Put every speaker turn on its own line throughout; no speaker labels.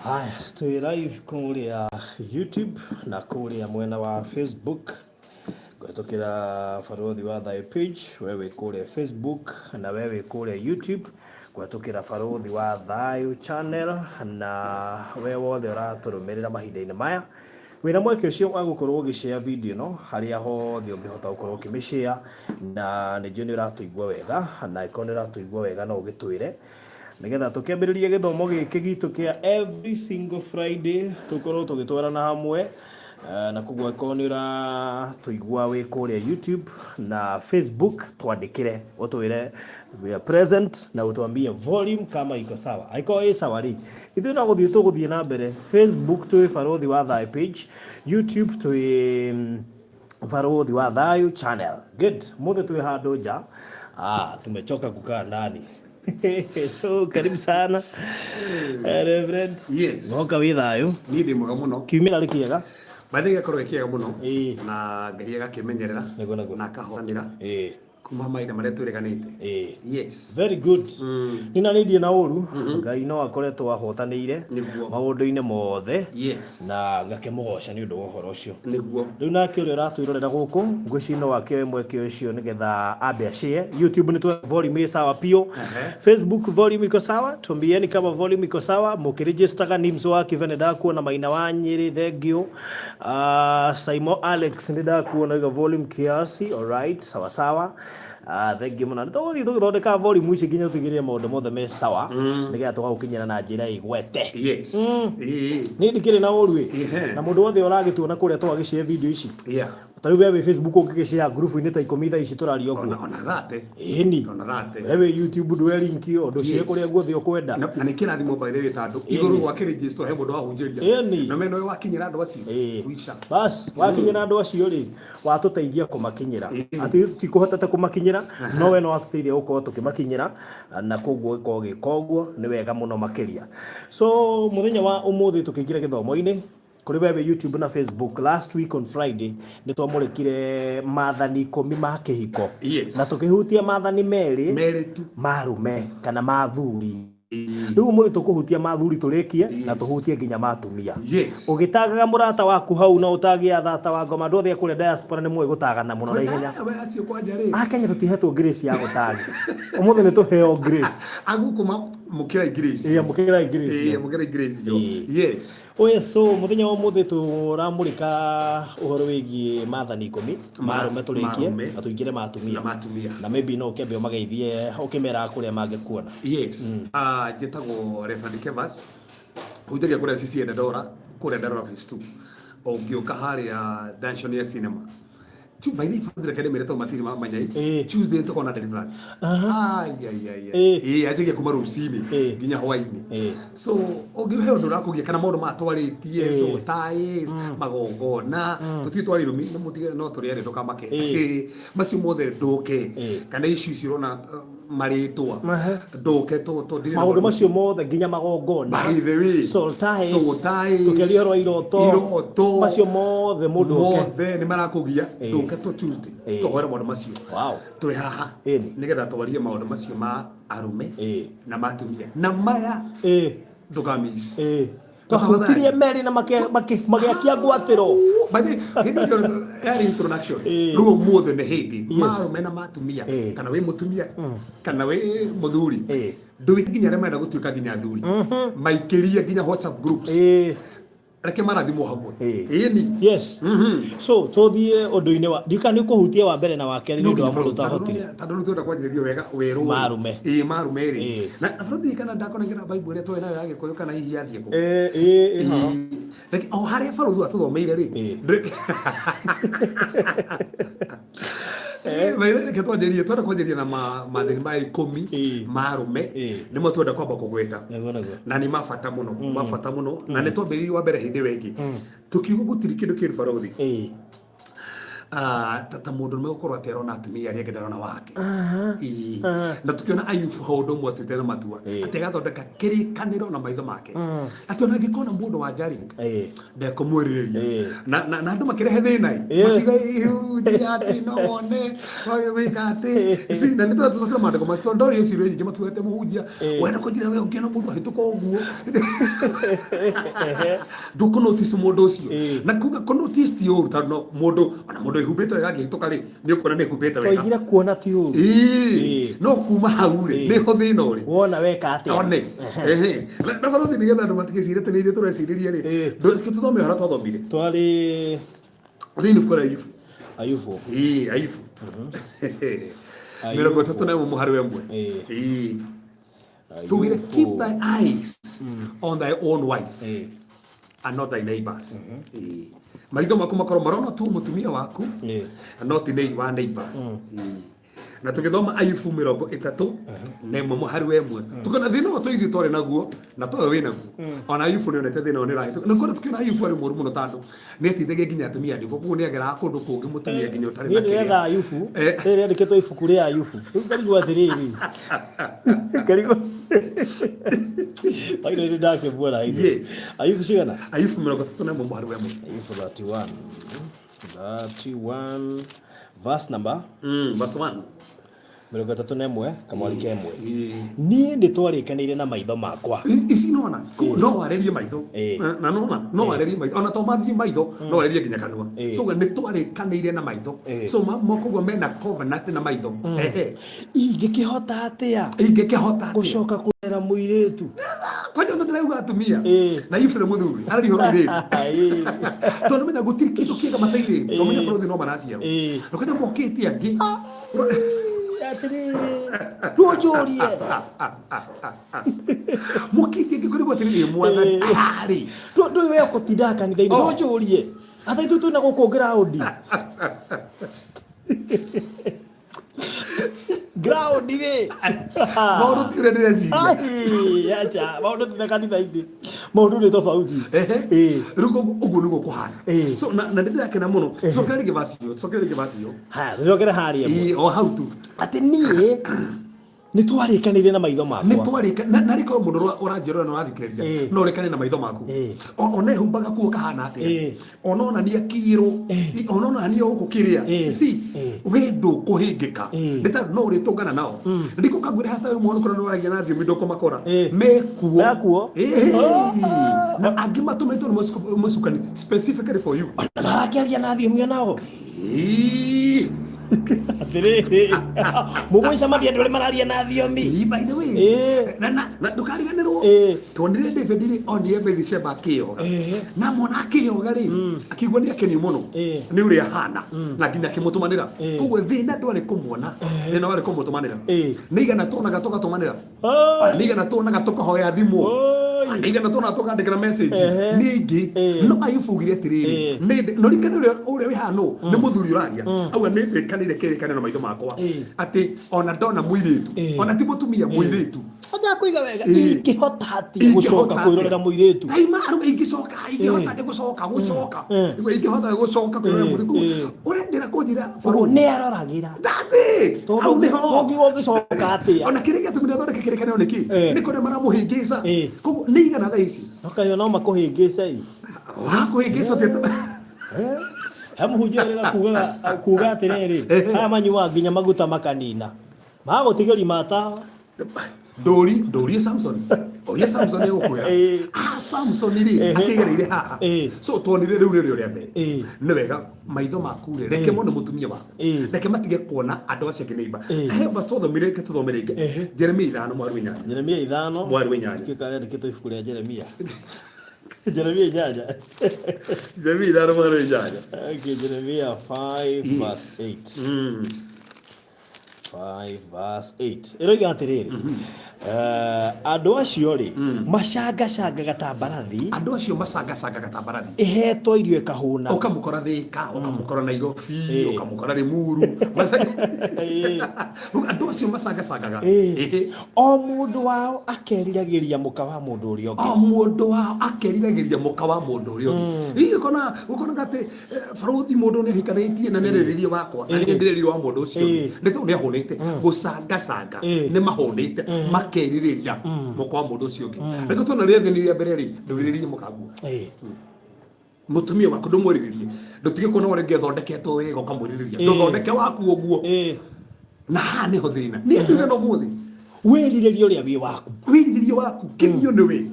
Haya, tui live kuria YouTube na kuria mwena wa Facebook. Gwetũkĩra Barothi wa Thayũ page, wewe kuria Facebook na wewe kuria YouTube. Gwetũkĩra Barothi wa Thayũ channel na wewe wothe ũratũrũmĩrĩra mahinda-inĩ maya. Wĩna mweke ũcio wa gũkorwo ũgĩshare video no harĩa hothe ũngĩhota gũkorwo ũkĩmĩshare na nĩnjũĩ nĩ ũratũigua wega na ĩkorwo nĩ ũratũigua wega no ũgĩtwĩre nigetha tukĩambĩrĩrie gĩthomo gĩkĩ gitũ kĩa every single Friday tukorwo tũgĩtwarana hamwe na kugwa ĩkorwo nĩ ũratũigua wĩ kũrĩa YouTube na Facebook twandĩkĩre ũtwĩre we are present na ũtwambie volume kama iko sawa aiko ĩ sawa rĩ ithuĩ no gũthiĩ tũgũthiĩ na mbere. Facebook twĩ Barothi wa Thayũ page, YouTube twĩ Barothi wa Thayũ channel. Good, mothe twĩ handũ nja tumechoka kukaa ndani. So karibu sana Reverend.
Yes.
Ngoka wĩ thayũ.
Niĩ ndĩ mwega mũno.
Kiumĩra rĩ kĩega.
Mathĩ gĩakorwo kĩega mũno. Na Ngai agakĩmenyerera na akahotanĩra. Kuma mahinda marĩa twĩrĩganĩte. Yes.
Very good. Nina nĩndie na ũru. Ngai no akoretwo ahotanĩire maũndũ-inĩ mothe.
Yes.
Na ngakĩmũgoca nĩ ũndũ wa ũhoro ũcio.
Nĩguo.
Rĩu nake ũrĩa ũratwĩrorera gũkũ ngwĩciria no wakĩoe mweke ũcio nĩgetha ambe ashare. YouTube nĩ twa volume ĩ sawa pio. Facebook volume iko sawa. Tuambieni kama volume iko sawa. Mũkĩregistaga names wa Kivene ndakuona Maina wa Nyĩrĩ thengio. Simon Alex nĩ ndakuona iga volume kiasi. Alright, sawa sawa. Thengi mũno nĩ tũgũthondeka volume ici nginya tũtigĩrĩre maũndũ mothe me sawa nĩgetha tũgagũkinyĩra na njĩra ĩgwete.
Yes.
Nĩ ndikĩrĩ na ũru na mũndũ wothe ũragĩtuona kũrĩa twagĩshare video ici. Tarĩu wewe Facebook ũngĩgĩshare group-inĩ ta 10 thaa ici tũraria ũguo.
Ona thate.
Ĩni.
Ona thate. Wewe
YouTube ndwe link yo ũndũ cie kũrĩa guothe ũkwenda.
Na nĩ kĩrathimo by the way tandũ igũrũ gwa kĩregister he mũndũ wahunjĩria. Na meno wakinyĩra andũ acio.
Bas wakinyĩra andũ acio rĩ watũteithia kũmakinyĩra. Atĩ ti kũhota kũmakinyĩra no we no watũteithia gũkorwo tũkĩmakinyĩra na koguo gĩkorwo gĩkoguo nĩ wega mũno makĩria. So mũthenya wa ũmũthĩ tũkĩingĩra gĩthomo-inĩ kuri wewe YouTube na Facebook. Last week on Friday nĩ twamũrĩkire maathani 10 ma kĩhiko. Na tũkĩhutia maathani merĩ marume kana mathuri. Rĩu mũthĩ tũkũhutia mathuri tũrĩkie na tũhutie nginya matumia. Ũgĩtagaga mũrata waku hau na ũtagĩa thata wa ngoma ndothe kũrĩa diaspora nĩ mũĩ gũtagana mũno na ihenya. Kenya tũtihetwo grace ya gũtaga. Ũmũthĩ nĩ tũheo grace.
Agũkoma mũkĩra grace.
Mũkĩra grace.
Mũkĩra grace. Yes.
So mũthenya wa ũmũthĩ tũramũrĩka ũhoro wĩgiĩ maathani 10 marume tũrĩkie na tũingĩre matumia. Na maybe no ũkĩambe ũmageithie ũkĩmera kũrĩa mangĩkuona.
Yes. Njĩtagwo Reverend Kevas. Hutagia kũrĩa CC Dandora, kũrĩa Dandora phase 2. Ũngĩũka harĩa Dungeon ya cinema. By the way, kale mere to matiri mama nyai. Tuesday to kona deliverance. Aje kuma rucini nginya hwaini. So ũngĩhe ũndũ ũrakũgia kana maũndũ matwarĩtie so ties magongona tũtitwari rumi no mutige no tũrĩare ndokamake. Macio mothe ndoke kana icio cirona marĩtwa ndoke to
maũndũ macio mothe nginya magongona.
By the way,
so ties tũkĩria ro iroto macio mothe mũndũ
mothe nĩ marakũgia to Tuesday to hora maũndũ macio. Wow. Tũrĩ haha nĩgetha twarie maũndũ macio ma arume na matumia na maya ndũkamiss.
Twahutirie merĩ na magĩakia ngwatĩro.
Bathi hĩndĩ introduction rũo muothe nĩ hĩndĩ marume na matumia kana wĩ mũtumia kana wĩ mũthuri ndũĩ nginya arĩa marenda gũtuĩka nginya athuri maikĩrie nginya WhatsApp groups. Reke marathimo hamwe.
Yes. So tũthiĩ ũndũ-inĩ wa ndika nĩ kũhutia wa mbere na wa kerĩ nĩ ũndũ wa mũndũ tahotire.
Tondũ nĩ twenda kwanjĩrĩrio wega werũ
marume.
Marume rĩ. Na bũrũri kana ndakona ngira Bible ĩrĩa twĩ nayo ya Gĩkũyũ kana hihi yathie kũ. Reke o harĩa bũrũri atũthomeire rĩ. Reke twanjĩrĩrie twenda kwanjĩrĩria na maathani ma 10 marume nĩmo twenda kwamba kũgweta. Na nĩ mabata mũno na nĩ twambĩrĩirie wa mbere hĩndĩ wengi. Tukiuga gũtirĩ kĩndũ kĩrĩ Barothi. tata mundu me ukorwa aterona atumia ari ngenderona wake na tukiona Ayubu haundo mwe tutena matua ategathondeka kirikaniro na maitho make ationa ngikona mundu wa njari ndeko mwiriria na andu makirehe thina makiga ihunjia ati no one wika ati si na nito tucoka mandiko masto ndori yo sirwe ngi makiwete muhunjia wena kujira we ungiona mundu ahituka uguo nduko notice mundu ucio na kuga ko notice ti uru tano mundu ona mundu ihubite agihituka ri ni ukona ni ihubite wega
koigira kuona ti uru
no kuma hau ri ni ho thina uri
wona weka ati
one na barothi ni getha andu matigicire tene ire tureciririe ri ndu tuthome hara twathomire
twari
thini kwa Ayubu Ayubu mirongo tatu na muhari wemwe tugire keep thy eyes on thy own wife and not thy neighbors maitho maku makorwo marona tu mutumia waku not wa neighbor na tugithoma Ayubu mirongo itatu na muhari wemwe tukona thina wa twithi tore naguo na towe wina guo ona Ayubu ni onete thina oni rahi na kona tukina Ayubu ari muru muno tandu netithege nginya atumia ndiko kuo ni agera kundu kungi mutumia nginya utari na
kiria ngetha Ayubu riri andikitwo ibuku ria Ayubu riu karigo atiriri karigo bairo ri ndake bora hivi Ayubu cigana
Ayubu mirongo itatu na muhari wemwe
Ayubu 31 verse number
verse 1
mirongo itatu na imwe kamwari kemwe nie ndi twarikanire na maitho makwa
ici nona no warerie maitho na nona no warerie maitho ona to mathie maitho no warerie nginya kanua so ni twarikanire na maitho so mokugwo mena covenant na maitho
ingikihota atia gucoka kurera muiritu
kwaje ndo ndirauga atumia na ifre muthuri ari horoire tondu menya gutiri kindu kiega mataire to menya borothi no maraciaro no kwaje mokiti angi Rojorie mukiti ngikuri gwatirire mwathani ari
ndo we ukotindaka ni ndaini rojorie athai tu na guku ground ground we
maundu tire ndiraci
ai acha maundu tire kanitha indi maundu ni tofauti
ruko ugu nugo kuhana so na ndirakena muno so kale givasio
ha ndokera haria
o how to
ati nie ni twarikanire na maitho makwa
ni twarika na riko mundu uranjirora no athikiriria no rekane na maitho maku ona humbaga kuo kahana ati ona ni akiro ona ni ukukiria si wendo kuhingika ndita no ritungana nao ndiko kagwire hata we mwana kuna no aragia na thio mindoko makora mekuo na agima tumeto no musukani specifically for you
na aragia na thio mio nao atiriri mugwica madia ndore mararia na thiomi
by the way na ndukariganirwo tonire David on the Bathsheba kio na mona kio gari akigwa ni akeni muno ni uri hana na nginya kimutumanira kugwe thina ndwari kumwona thina wari kumutumanira nigana tona gatoka tumanira nigana tona gatoka hoya thimu nigana tona toka ndikira message ningi no ayufugire atiriri no rikane uri wi hano ni muthuri uraria au ni kanire kene na maitho makwa ati ona ndona muiritu ona ti mutumia muiritu
oja kuiga wega ingihota hati gucoka kwirorera muiritu
taima aru ingihota gucoka ingihota gucoka kwirorera muiritu urendera kunjira
foro ne aroragira
that's it
au ne hogi gicoka ati
ona kirege tumira thonde kirekane oneki niko ne mara muhingisa kogu ni igana tha ici
okayo no makuhingisa
wakuhingisa teto
hamuhujirira kuga atiriri aya manyua nginya maguta makanina magutigeri mata
Dori Samson ego kuya Samson iri akigereire haha so tonire riu ni ria mbere ni wega maitho maku reke muno mutumia waku reke matige kuona andu acio kineiba he basto thomire ke tuthomere inge Jeremia 5 mwari winyanya
Jeremia 5 mwari winyanya kikare ndikito ibuku ria Jeremia Jeremia 5 mwari winyanya okay Jeremia 5 verse 8 5 verse 8 eroiga atiriri Andũ acio rĩ macanga gatambarathi.
Andũ acio macanga gatambarathi.
Ihetwo irio ikahũna.
Ukamukora Thika, ukamukora Nairobi, ukamukora Limuru. Andũ acio macanga.
O mũndũ wao akeriragĩria mũka wa mũndũ ũrĩa ũngĩ.
O mũndũ wao akeriragĩria mũka wa mũndũ ũrĩa ũngĩ. Hihi ukona gate barothi mũndũ nĩ hikanĩtie na nĩrĩrĩrie wakwa. Na nĩrĩrĩrie wa mũndũ ũcio. Nĩ ahũnĩte. Gũcanga nĩ mahũnĩte. Makerirĩria mũka wa mũndũ ũcio ũngĩ. Rĩu tuna rĩethaniria mbere rĩ ndũrĩrĩrie mũkaguo. Mutumia waku ndũmwĩrĩrie. Ndũtige kuona ũrĩa ngethondeketwo wega ũkamwĩrĩria. Ndũthondeke waku ũguo. Na ha nĩ hothĩna. Nĩ ndũrĩ no mũthĩ.
Wĩrirĩrie ũrĩa wĩ waku.
Wĩrirĩrie waku. Kĩmio nĩ wĩ.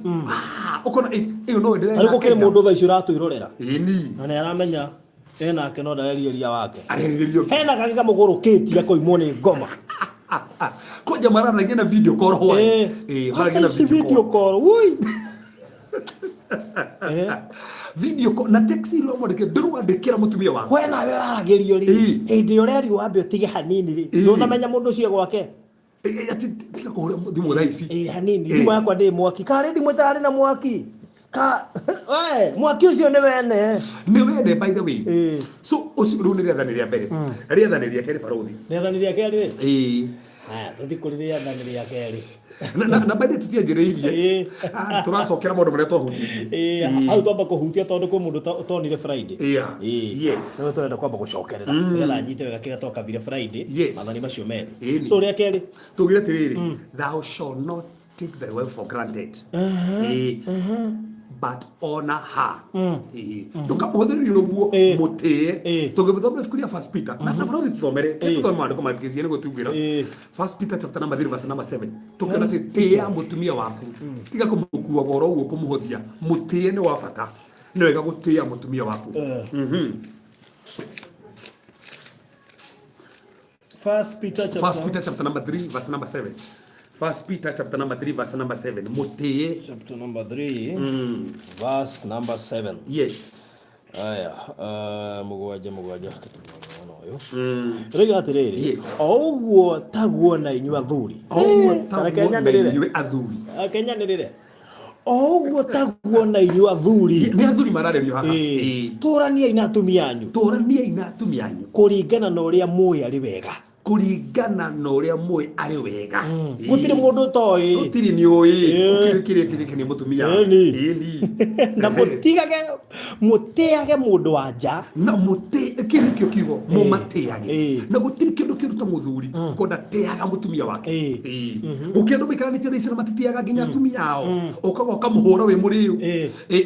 Ũkona ĩyo no ndĩrenda.
Ariko kĩrĩ mũndũ thaa ici ũratwĩrorera.
Ĩni.
Na nĩ aramenya nake no ndarerirĩria wake.
Arerĩrio.
Hena kangĩ kamũgũrũkĩtie koimwo nĩ ngoma.
Koja mararagia na video call hwaĩ.
Mararagia na video call. Woi.
Video call na text iro mwandike ndĩrwandĩkĩra mũtumia waku.
We nawe ũraragĩrio rĩ. Hĩndĩ ũreri wambe ũtige hanini rĩ. Ndũnamenya mũndũ ũcio gwake.
Tiga kũhũra thimũ thaa ici.
Hanini. Thimũ yakwa ndĩ mwaki. Karĩ thimũ ĩtarĩ na mwaki. Mwaki ũcio nĩ wene.
Nĩ wene by the way. So ũcio rĩu nĩ rĩathani rĩa mbere. Rĩathani rĩa kerĩ barothi.
Rĩathani rĩa kerĩ rĩ. Haya tũthiĩ kũrĩ rĩathani rĩa kerĩ.
Na baada tutianjĩrĩirie turacokera maũndũ marĩa twahutirie.
Hau twamba kũhutia tondũ kwĩ mũndũ tonire Friday.
Yes.
Nĩ twenda kwamba gũcokerera. Nĩgetha nyite wega kĩrĩa twakabire Friday. Mathani macio merĩ. So rĩa kerĩ
tugire atĩrĩrĩ, thou shall not take thy wife for granted. But honor her. Ndukamũhũthĩrĩrie ũguo mũtĩe. Tũngĩthoma ibuku rĩa First Peter na barothi tuthomere tũthome maandĩko magĩkĩcia nĩguo tugĩra. First Peter chapter number 3 verse number 7. Tũkĩona atĩ tĩa mũtumia waku. Tiga kũmũkua goro ũguo kũmũhũthia. Mũtĩe nĩ wa bata. Nĩ wega gũtĩa mũtumia waku.
First Peter
chapter number 3 verse number 7. First Peter chapter number 3 verse number 7. Mutie.
Chapter number 3 verse number 7.
Yes.
Aya, mugwaja Rega atiriri.
Yes.
Oguo taguo na inyu athuri.
Oguo taguo na inyu athuri.
Kenya nirire. Oguo taguo na inyu athuri.
Ni athuri mararerio haha.
Turania ina atumia anyu.
Turania ina atumia anyu.
Kuringana na uria muyi ari wega.
Kuringana na uria muyi ari wega.
Gutire mundu toyi.
Gutire ni uyi. Ukirikirike ni mutumia. Eni.
Na mutiage mundu wanja.
Na muti kini kyo kigo mumatiage. Na gutire kindu kiruta muthuri konda teaga mutumia wake. Ukiendo mikaranite thaici na matitiaga nginya atumia ao. Ukaga ukamuhura we muriu.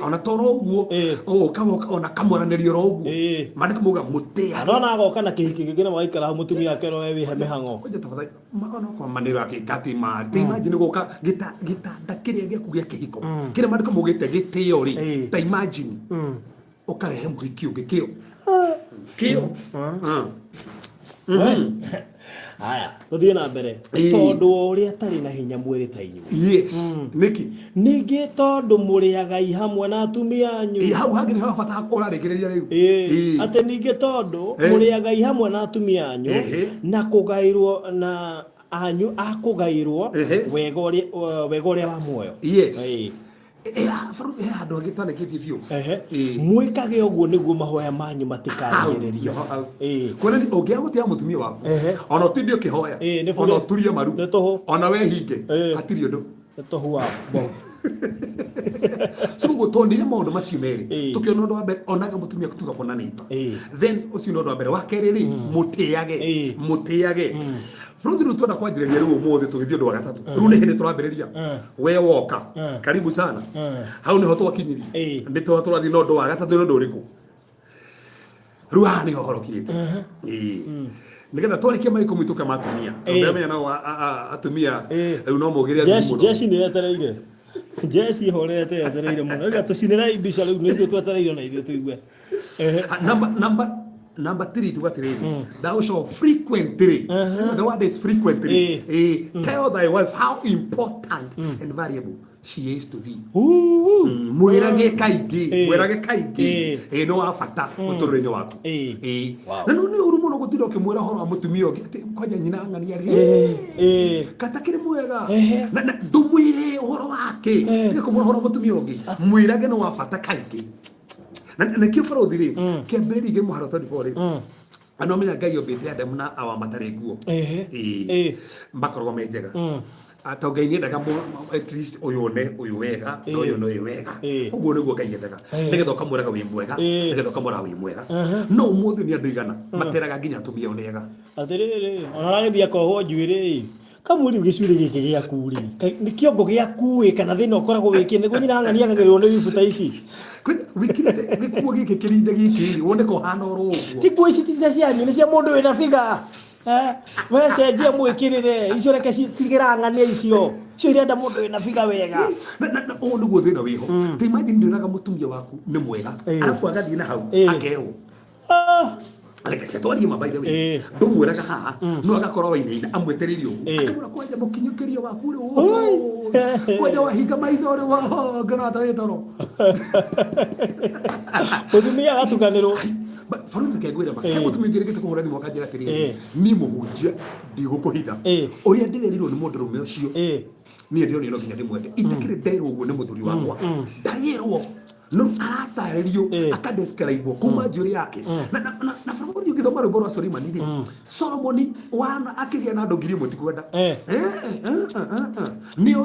Ona toro uguo. Ukaga ona kamwaranirio ro uguo. Mandiko muga mutiage.
Arona agoka na kihiki kingine magaikara mutumia wake ro we he mihango.
Oje tafadhali maana kwa maneno yake kati ma. Imagine goka gitanda kiria gyaku gya kihiko. Kile mandiko mugite gitio ri. Ta imagine. Ukarehe muhiki ungi kio.
Haya, tuthie na mbere. Tondu uria tari na hinya mwiri ta inyu.
Yes. Niki.
Ningi tondu muriaga hamwe na atumia anyu.
Hau hangi ni bata urarekereria riu.
Ate ningi tondu muriaga hamwe na atumia anyu na kugairwo na anyu akugairwo wega uria wa muoyo.
Yes. Faru handu agitanikitie biu.
Mwikage uguo niguo mahoya manyu matikarigererio.
Kwani ni ongia gutia mutumia waku. Ona utindio kihoya. Ona uturie maru. Ona we hinge. Atiri undu.
Tohu wa bo.
So gutondire maundu macio meri. Tukiona undu wa mbere onaga mutumia kutuga kona nito. Then ucio undu wa mbere wa keriri mutiage. Fruthi rutu na kwanjireria riu umuthi tugithio ndu wa gatatu. Riu ni hindi turambiriria. We woka. Karibu sana. Hau ni ho twakinyiri. Ndi twathi no ndu wa gatatu no ndu uriku. Riu ha ni ho horokirite. Nigetha twarikie maiko mitu kama atumia. Ndamenya no atumia riu no mugire atumia.
Jeshi ni yetereire. Jeshi horete yetereire muno. Ega tucinira ibisha riu nithu twetereire na ithu tuigue.
Number 3 tugatiriri. Thou shall frequently. The word is frequently. Tell thy wife how important and valuable she is to thee. Mwirage kaingi no afata muturire waku. Na no ni urumo no gutira ukimwira horo wa mutumia ungi ati kwaja nyina ng'ani ari katakire mwega na ndumwire horo wake tiga kumwira horo wa mutumia ungi mwirage no afata kaingi na kiforo thiri kemberi ge muharo 24 anomenya Ngai ombite Adamu na Awa matare nguo mbakorwo me njega ata Ngai ni ndaga at least uyone uyu wega no uyu no uyu wega uguo niguo Ngai ndaga nigetha ukamuraga wi mwega nigetha ukamura wi mwega no muthi ni andu igana materaga nginya tumia onega
atiriri ona ragithia kohwo njuiri kamuri gicuri giki giaku ri ni kiongo giaku kana thina ukoragwo wiki niguo nyina ng'ani akagerirwo ni wibuta ici
wikirite gikuo giki kirinde giki wone ko hana oro
ti kuo ici ti cia nyu ni cia mundu wina figa we cenjia mwikirire icio reke tigira ng'ani icio cio irenda mundu wina figa wega
na o niguo thina wiho ti imagine ndiraga mutumia waku ni mwega alafu agathii na hau akerwo aleke twari ma by the way ndumwiraga haha no agakorwo waina amweteririo akamura kwaja mukinyukirio waku ri kwaja wahinga maitho ri wa ngana ta toro
mutumia agatukanirwo
faruni kegwira makaya mutumia ngirigite kuhura thimu akanjira atiri ni muhunjia ndigukuhitha uria ndirerirwo ni mundu rume ucio ni ndio no nginya ndimwende itakire nderwo uguo ni muthuri wakwa ndarierwo no arataririo akadescribe kuma njuri yake na faruni ugithoma rwimbo rwa Solomon ni Solomon wana akigia na andu ngiri mutikwenda ni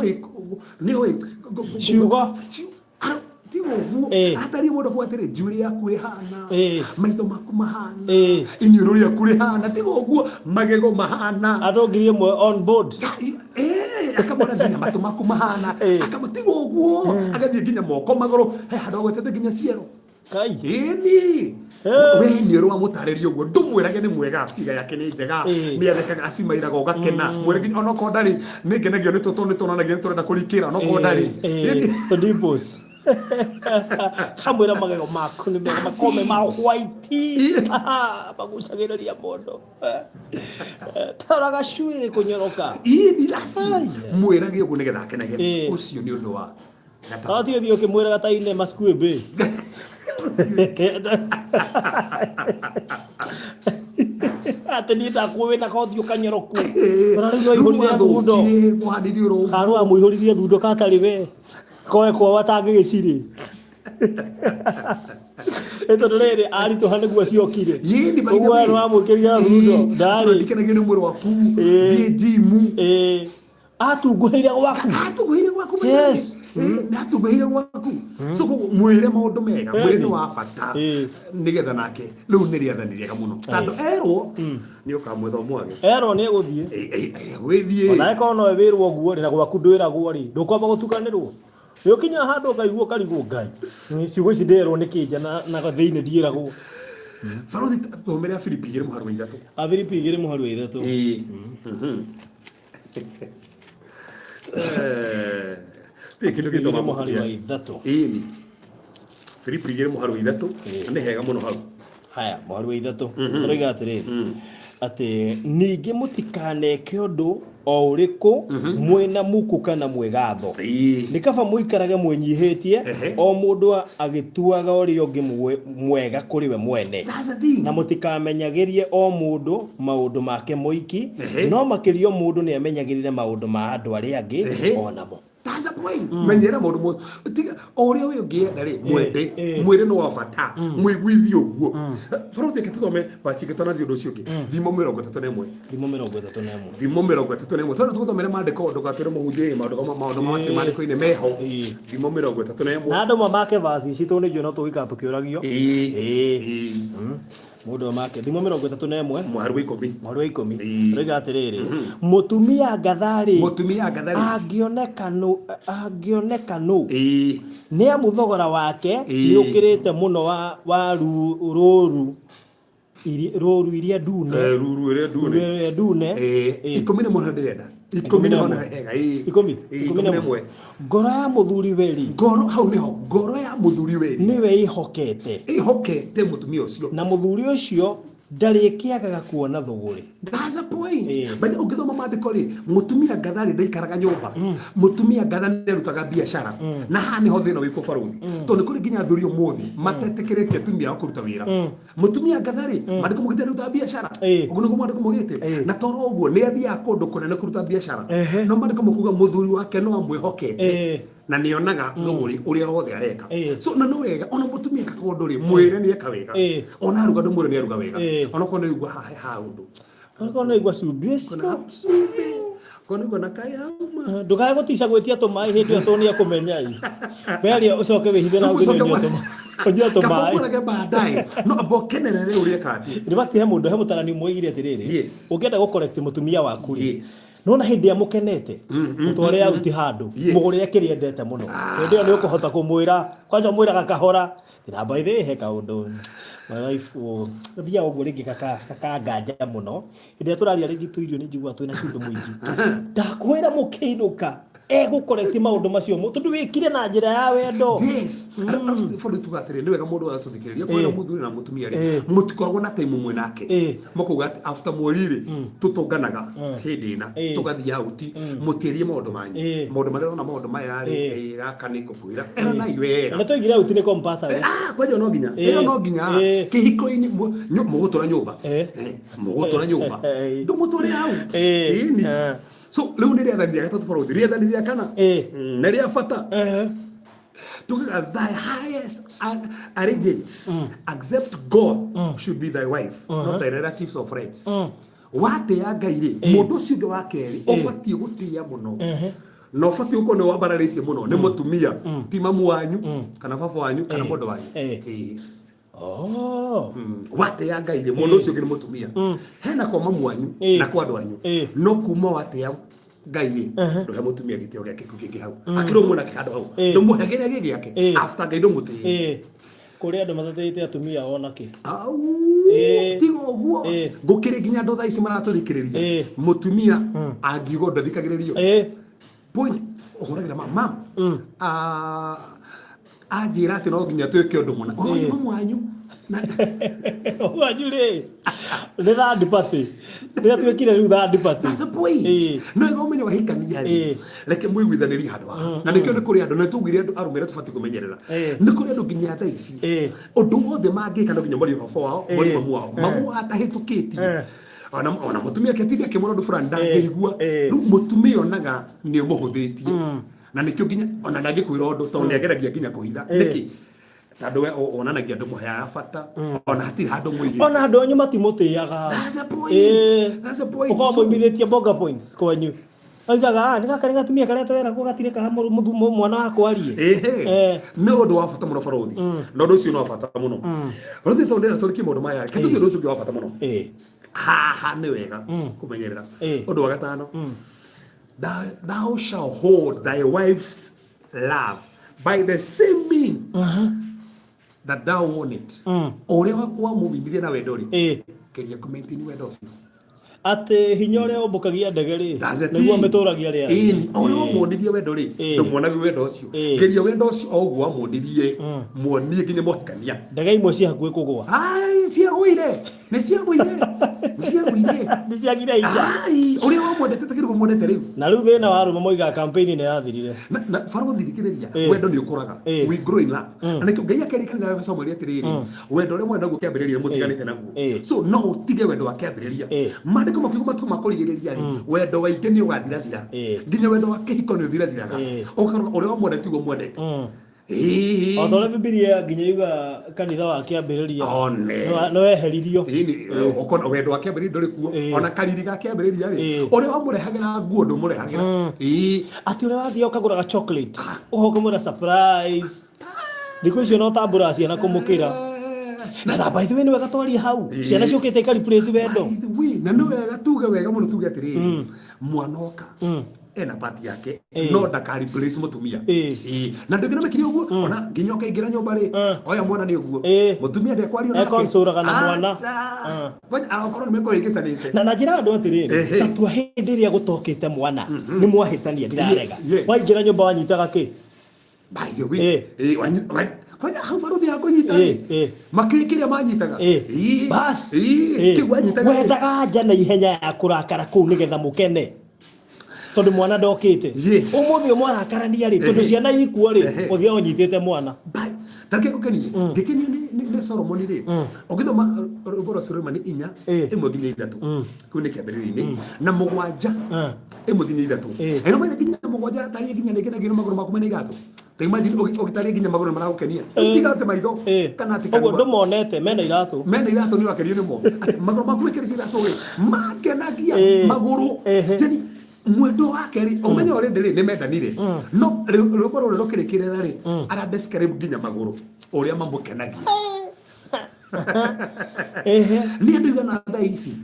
ciugo
tigo atari mundu kwatire njuri yaku ihana maitho maku mahana iniuru yaku rihana tigo guo magego mahana
andu ngiri imwe on board
akamona nginya matu maku mahana akamutigo guo agathie nginya moko maguru handu gwetete nginya ciero
kai
ni we ni ro amutaririo guo ndumwirage ni mwega figa yake ni njega ni arekaga acimairaga ugakena mwirage ono ko ndari ni ngenagio ni tuto ni tonanagia ni turenda kurikira ono ko ndari
the dimples hamwira magego maku ni mega makome ma white bagucagiriria mondo taraga shuire kunyoroka
ni rasi mwirage uguo nigetha akenage ucio ni undu wa
ati thio kimwira gataine maskuebe ateni ta kuwe na kothio kanyoroku rariro ihurire thundo
muhandiri uro
karu amuihurire thundo katari we koe kwa watange giciri eto rere ari to hane gwa ciokire
yini baida
we no amukiria thundo ndari
ndikenagio ni mwiro waku dimu atunguhire gwaku
yes
natuguhire gwaku so mwire maundu mega mwire ni wa bata nigetha nake riu ni riathanirie muno tando erwo ni ukamwetha mwage
erwo ni guthie
gwithie
ona eko no wirwo guo na gwaku ndwiragwo ri ndukwamba gutukanirwo yokinya handu ngaigwo karigwo Ngai ciugo ici nderwo ni kinja na thiini ndieragwo
farothi thomera Filipi 2:3
Filipi 2:3
Kindu gitoma muhari wa ithatu Filipi 2:3 ni hega muno hau
haya muhari wa ithatu roiga atiriri ati ningi mutikaneke undu o uriku mwena muku kana mwegatho ni kaba muikarage mwenyihitie o mundu agituaga uri ungi mwega kuri we mwene na mutikamenyagirie o mundu maundu make muiki no makirio mundu ni amenyagirire maundu ma andu ari angi onamo
that's a point menyera maundu mo tiga uri we ungienda ri mwende mwire no wa bata mwigwithi uguo farothi ketuthome basi ketona ndio ucio ki thimo 31 thimo 31 twana tuthomere mandiko ndo gatire muhunjie maundu ma mandiko ine meho thimo 31
na ndo mamake basi citu ni jono tuika tukiuragio mundu make thimo 31
muhari wa
10 roiga atiriri mutumia ngathari angioneka no ni amuthogora wake ni ukirite muno wa ruru iria ndune
10 muno ndirenda 10 muno hega 10
ngoro ya muthuri weri
hau niho ngoro ya muthuri weri
niwe ihokete
mutumia ucio
na muthuri ucio ndari kiagaga kuona thuguri.
That's a point. But ungithoma maandiko ri mutumia ngathari ndaikaraga nyumba. Mutumia ngatha nderutaga biashara. Na haha niho thina wiko baruthi. Tondu kuri nginya athuri umuthi matetekeretie atumia ao kuruta wira. Mutumia ngathari maandiko mugite ruta biashara. Uguo niguo maandiko mugite. Na toro uguo ni athia kundu kunene kuruta biashara. No maandiko mukuga muthuri wake no amwihokete. Na nionaga thuguri uria wothe areka. So na no wega ona mutumia kakondo ri mwire ni eka wega. Ona aruga ndu mwire ni aruga wega. Ona kono igwa ha undu.
Ona kono igwa subie.
Kono igwa kai hauma.
Ndukae gutica gwitia tumai hindi yo tonia kumenyai. Beria ucoke wihithe na ugire nyoto. Kujia tumai.
Kafuku na badai. No abokenerere uria kati.
Ni bati he mundu he mutarani mwigire atiriri. Ukienda gukorect mutumia waku ri. Nona hindi amukenete mutware auti handu mugure akiri endete muno hindi yo ni ukuhota kumwira kwanja mwira gakahora na by the he kaundu my wife thia uguo ringi kaka nganja muno hindi turaria ringi tuirio ni njigua twina cundu mwingi ndakwira mukiinuka gukoreti maundu macio tondu wikire na njira ya wendo.
Yes. For tugatire ni wega mundu atuthikiria kwira muthuri na mutumia ri mutikoragwo na time mwe nake mukuga after mwirire tutunganaga hindi na tugathia auti mutirie maundu manyu maundu maria na maundu maya ri gaka ni kukwira era na iwe
na tuigira auti ni compasa
kwaje no nginya era no nginya kihiko-ini mugutura nyumba mugutura nyumba ndu muturi out ini. So leo ni riathani ria gatatu baruthi riathani ria kana na ria bata tugaga thy highest allegiance accept God should be thy wife not thy relatives or friends. Wate ya Ngai ri mundu ucio ungi wa keri ubatie gutia muno no bati uko ne wabararitie muno ni mutumia ti mamu wanyu kana baba wanyu kana mundu wanyu. Wate ya Ngai ri mundu ucio ungi ni mutumia hena kwa mamu wanyu na kwa andu wanyu no kuma wate ya Ngai ri nduhe mutumia gitio giake kukingi hau akiro muna kihando hau ndo muhegere gigi yake after Ngai ndo mutii
kuri andu matateite atumia ona ki
tigo guo ngukire nginya ndo thaici maraturikiriria mutumia angiugo ndathikagiririo point uhuragira mam ajira ati no nginya twike undu muna oyo mamu wanyu
wanyu ri ni third party ria twikire riu third party.
That's a point. No ego menyo wahikania ri leke mwiguithaniri handu ha na nikio ni kuri andu na tugire andu arumire tubati kumenyerera ni kuri andu nginya thaici undu wothe mangika no nginya mori baba wao mori mamu wao mamu atahitukitie ona mutumia ketiria kimoro ndu fulani ndangeigua riu mutumia onaga ni muhuthitie na nikio nginya ona ndangikwira undu to ni ageragia nginya kuhitha niki tondu we onanagia andu muheaga bata ona hatiri handu mwigi
ona andu anyu matimutiaga.
That's a point. That's a point.
Uko mumithitie bonga points kwanyu aigaga ni gaka ni gatumia karia twera ko gatire ka mwana wakwa arie
no undu wa bata muno baruthi no undu ucio no bata muno baruthi to ndera turiki mundu maya kitu kio ucio wa bata muno ha ni wega kumenyerera undu wa gatano thou shall hold thy wife's love by the same mean that thou want it. Ore wa mubindiria na wendo ri keria kumaintain wendo ucio
ate hinya uria ombokagia ndege ri niguo meturagia ri
ore wa mundirie wendo ri ndumuonaga wendo ucio keria wendo ucio oguo amundirie muonie nginya mohikania
ndege imwe cia hakuhi kugwa
cia guire ni cia guire
ni cia gire ija
ore wa mwendete takirugo mwendete riu
na riu thina wa rume moiga campaign ni yathirire
na faro thirikiriria wendo ni ukuraga we grow in love na nikio ngai akerikana na Samuel atiriri wendo ri mwenda gukiambiriria mutiganite naguo so no utige wendo wa kiambiriria mandiko makiugo matuko makurigiriria ri wendo wa ingi ni ugathirathira nginya wendo wa kihiko ni uthirathiraga ukaruga ore wa mwendete ugo mwendete Otole
Biblia nginya yuga kanitha wa kiambiriria no eheririo
ukona wendo wa kiambiriria nduri kuo ona kariri ga kiambiriria ri ore wa murehagira nguo ndu murehagira
ati ore wathia ukagura chocolate uhoka mura surprise ndiko icio no tambura ciana kumukira na by the way ni wega twaria hau ciana ciukite ikari place wendo
na no wega tuge wega muno tuge atiri mwanoka ena pati yake no ndakari place mutumia na ndugina mekiri uguo ona nginyoka ingira nyumba ri oya mwana ni uguo mutumia ndi kwari ona
konsuraga na mwana
kwani arakorwo ni meko igicanite
na njira andu atiriri tatua hindi ria gutokite mwana ni mwahitania ndirarega waingira nyumba wanyitaga ki
by the way Fanya hafaruthi yako nyitani. Makikiria manyitaga.
Bas.
Kiwa nyitaga.
Wendaga nja na ihenya ya kurakara kuu nigetha mukene. Tondu mwana ndokite. Umuthi mwana akarania ri tondu ciana ikua ri uthia onyitite mwana.
Tareke kukeni. Gekeni ni Solomon ri. Ogithoma ruboro Solomon 4 imwe nginya 3. Kune kiambiriri-ini na mugwanja imwe nginya 3. Eno manya nginya mugwanja tari nginya nigena gino maguru makuma na iratu. Imagine ogitari nginya maguru maragukenia. Tigate maitho kana ati
kana. Ogo ndomonete mena iratu.
Mena iratu ni wakerio nimo. Maguru makuma kiri iratu ri. Makenagia maguru. Yani mwendo wake ri umenya ore ndiri ni mendanire no rukoro rukirikirira ri ara describe nginya maguru uria mamukenagia ni andu na thaisi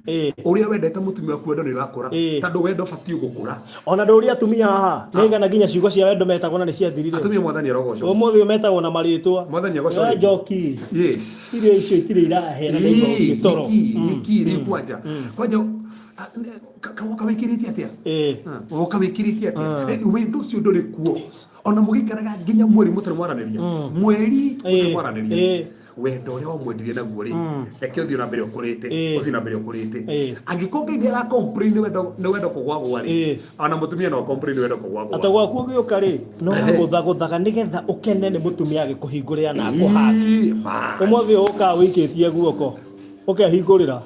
uria wendete mutumia waku wendo ni rakura tondu wendo fatiu gukura
ona ndu uria atumia haha nigana nginya ciugo cia wendo metagwo na ni ciathirire
atumia mwathani arogocwo
umuthi metagwo na maritwa
mwathani agocwo
njoki
yes
irio icio itire irahera na igitoro
nikiri kwanja kawikiritie atia ukawikiritie atia wendo ucio nduri kuo ona mugikaraga nginya mweri mutari mwaraniria mweri mwaraniria wendo uria wamwendirie naguo ri reke uthio na mbere ukurite uthio na mbere ukurite angikonga inde ra complain wendo kugwagwa ri ona mutumia no complain wendo kugwagwa
ata gwaku ugiuka ri no guthaga nigetha ukene ni mutumia agikuhingurira na akuhaki umuthi uka wikitie guoko ukahingurira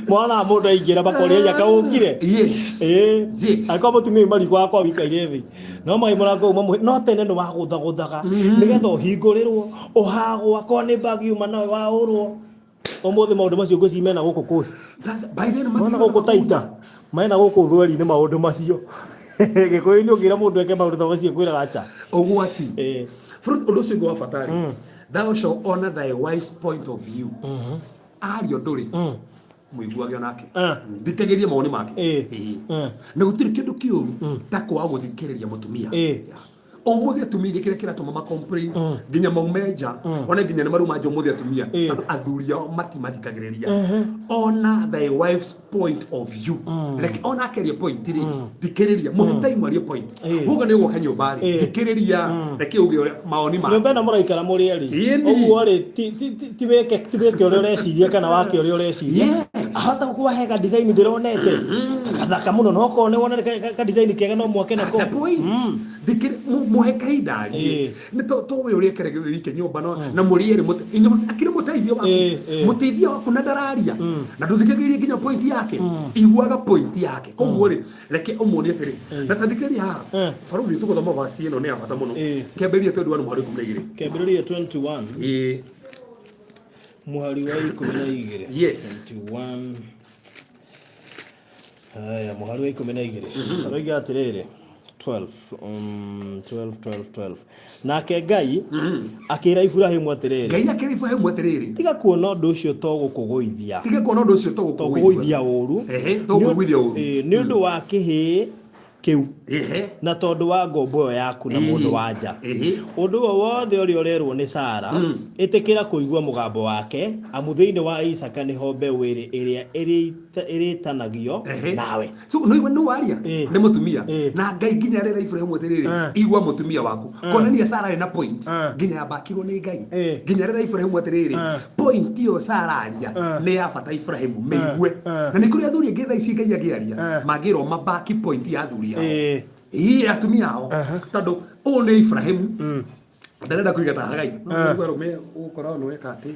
mwana mundu aingira bakoria yaka ukire akwa mutumia mari gwakwa wikaire thi no mai murango umwe no tene no waguthaga nigetha uhingurirwo uhagwa ko ni bagi uma nawe waurwo umuthi maundu macio ngocimena guku coast
by then
mwana guku taita maina guku thweri ni maundu macio gikuyu ni ugira mundu eke maundu macio kwira acha
ugwati fruit undu ucio wa fatari thou shall honor thy wife's point of view ario nduri muiguage onake nditegerie maoni make na gutiri kindu kiuru takwa guthikiriria mutumia umuthi atumia kire kiratuma ma complain nginya maumeja ona nginya maru manje umuthi atumia athuria mati mathikagiriria ona thy wife's point of view like ona keria point ri thikiriria muhitai mwario point hugo ni gwoka nyumba ri thikiriria reke uge maoni ma
nyumba na muraikara muri ri oguo ri ti weke uri ureciria kana wake uri ureciria ahota kuwa hega design ndironete kathaka muno no ko ne wona ka design kega no mwake na ko
thikiri muheka idari ni to we uri kerege wike nyumba no na muri ri akiri muteithio waku muteithio waku na dararia na nduthikiririe nginya point yake iguaga point yake koguo ri reke umoni atiri na tandikiri ha faruthi tuguthoma vasi ino ni abata muno kiambiria 21 muhari 12
kiambiria 21 muhari wa 12
yes
21 haya muhari wa 12 aroiga atiriri 12 nake Ngai akira Ibrahimu atiriri
Ngai akira Ibrahimu atiriri
tiga kuona undu ucio to gukuguithia uru ni undu wa kihi kiu na tondu wa ngombo yaku na mundu wanja undu wothe uri urerwo ni Sara itikira kuigua mugambo wake amuthiini wa Isaka ni hombe wiri iria iritanagio nawe
so no waria ni mutumia na Ngai nginya rera Ibrahimu atiriri igua mutumia waku konania Sara ina point nginya yabakirwo ni Ngai nginya rera Ibrahimu atiriri point yo Sara aria ni ya bata Ibrahimu meigue na ni kuri athuri ngetha ici Ngai agiaria magiro mabaki point ya athuri atumia ao tondu u ni Ibrahimu ndarenda kuigata hagai no rume ukora no weka ati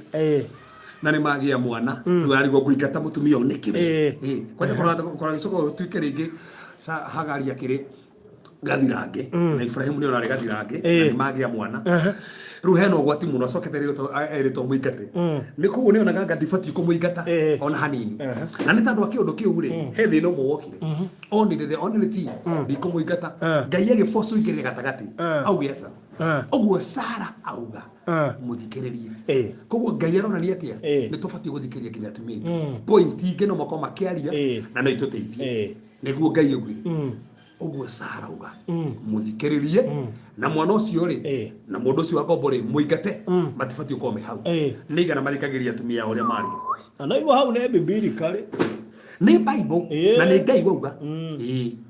na ni magia mwana rwarigwo kuigata mutumia o nikiwe kwa gicoko tuike ringi hagari akiri gathirange na Ibrahimu ni orari gathirange na ni magia mwana ruheno gwati muno sokete rito muigate ni kugu ni onaga ndibati kumuigata ona hanini na ni tandu akiundu kiu ri he thino muwokire only thing ndi kumuigata Ngai agifosu ikire gatagati au yesa oguo Sara auga muthikiririe koguo Ngai arona ni atia ni tubati guthikiria kinya tumii point ingeno mako makiaria na no ituteithie niguo Ngai ogwire oguo Sara auga muthikiririe na mwana ucio ri na mundu ucio wagombo ri muigate matifati ukome hau nigana marikagiria tumia uria mari
anaigwa hau ne bibiri kale
ni Bible na ni Ngai wauga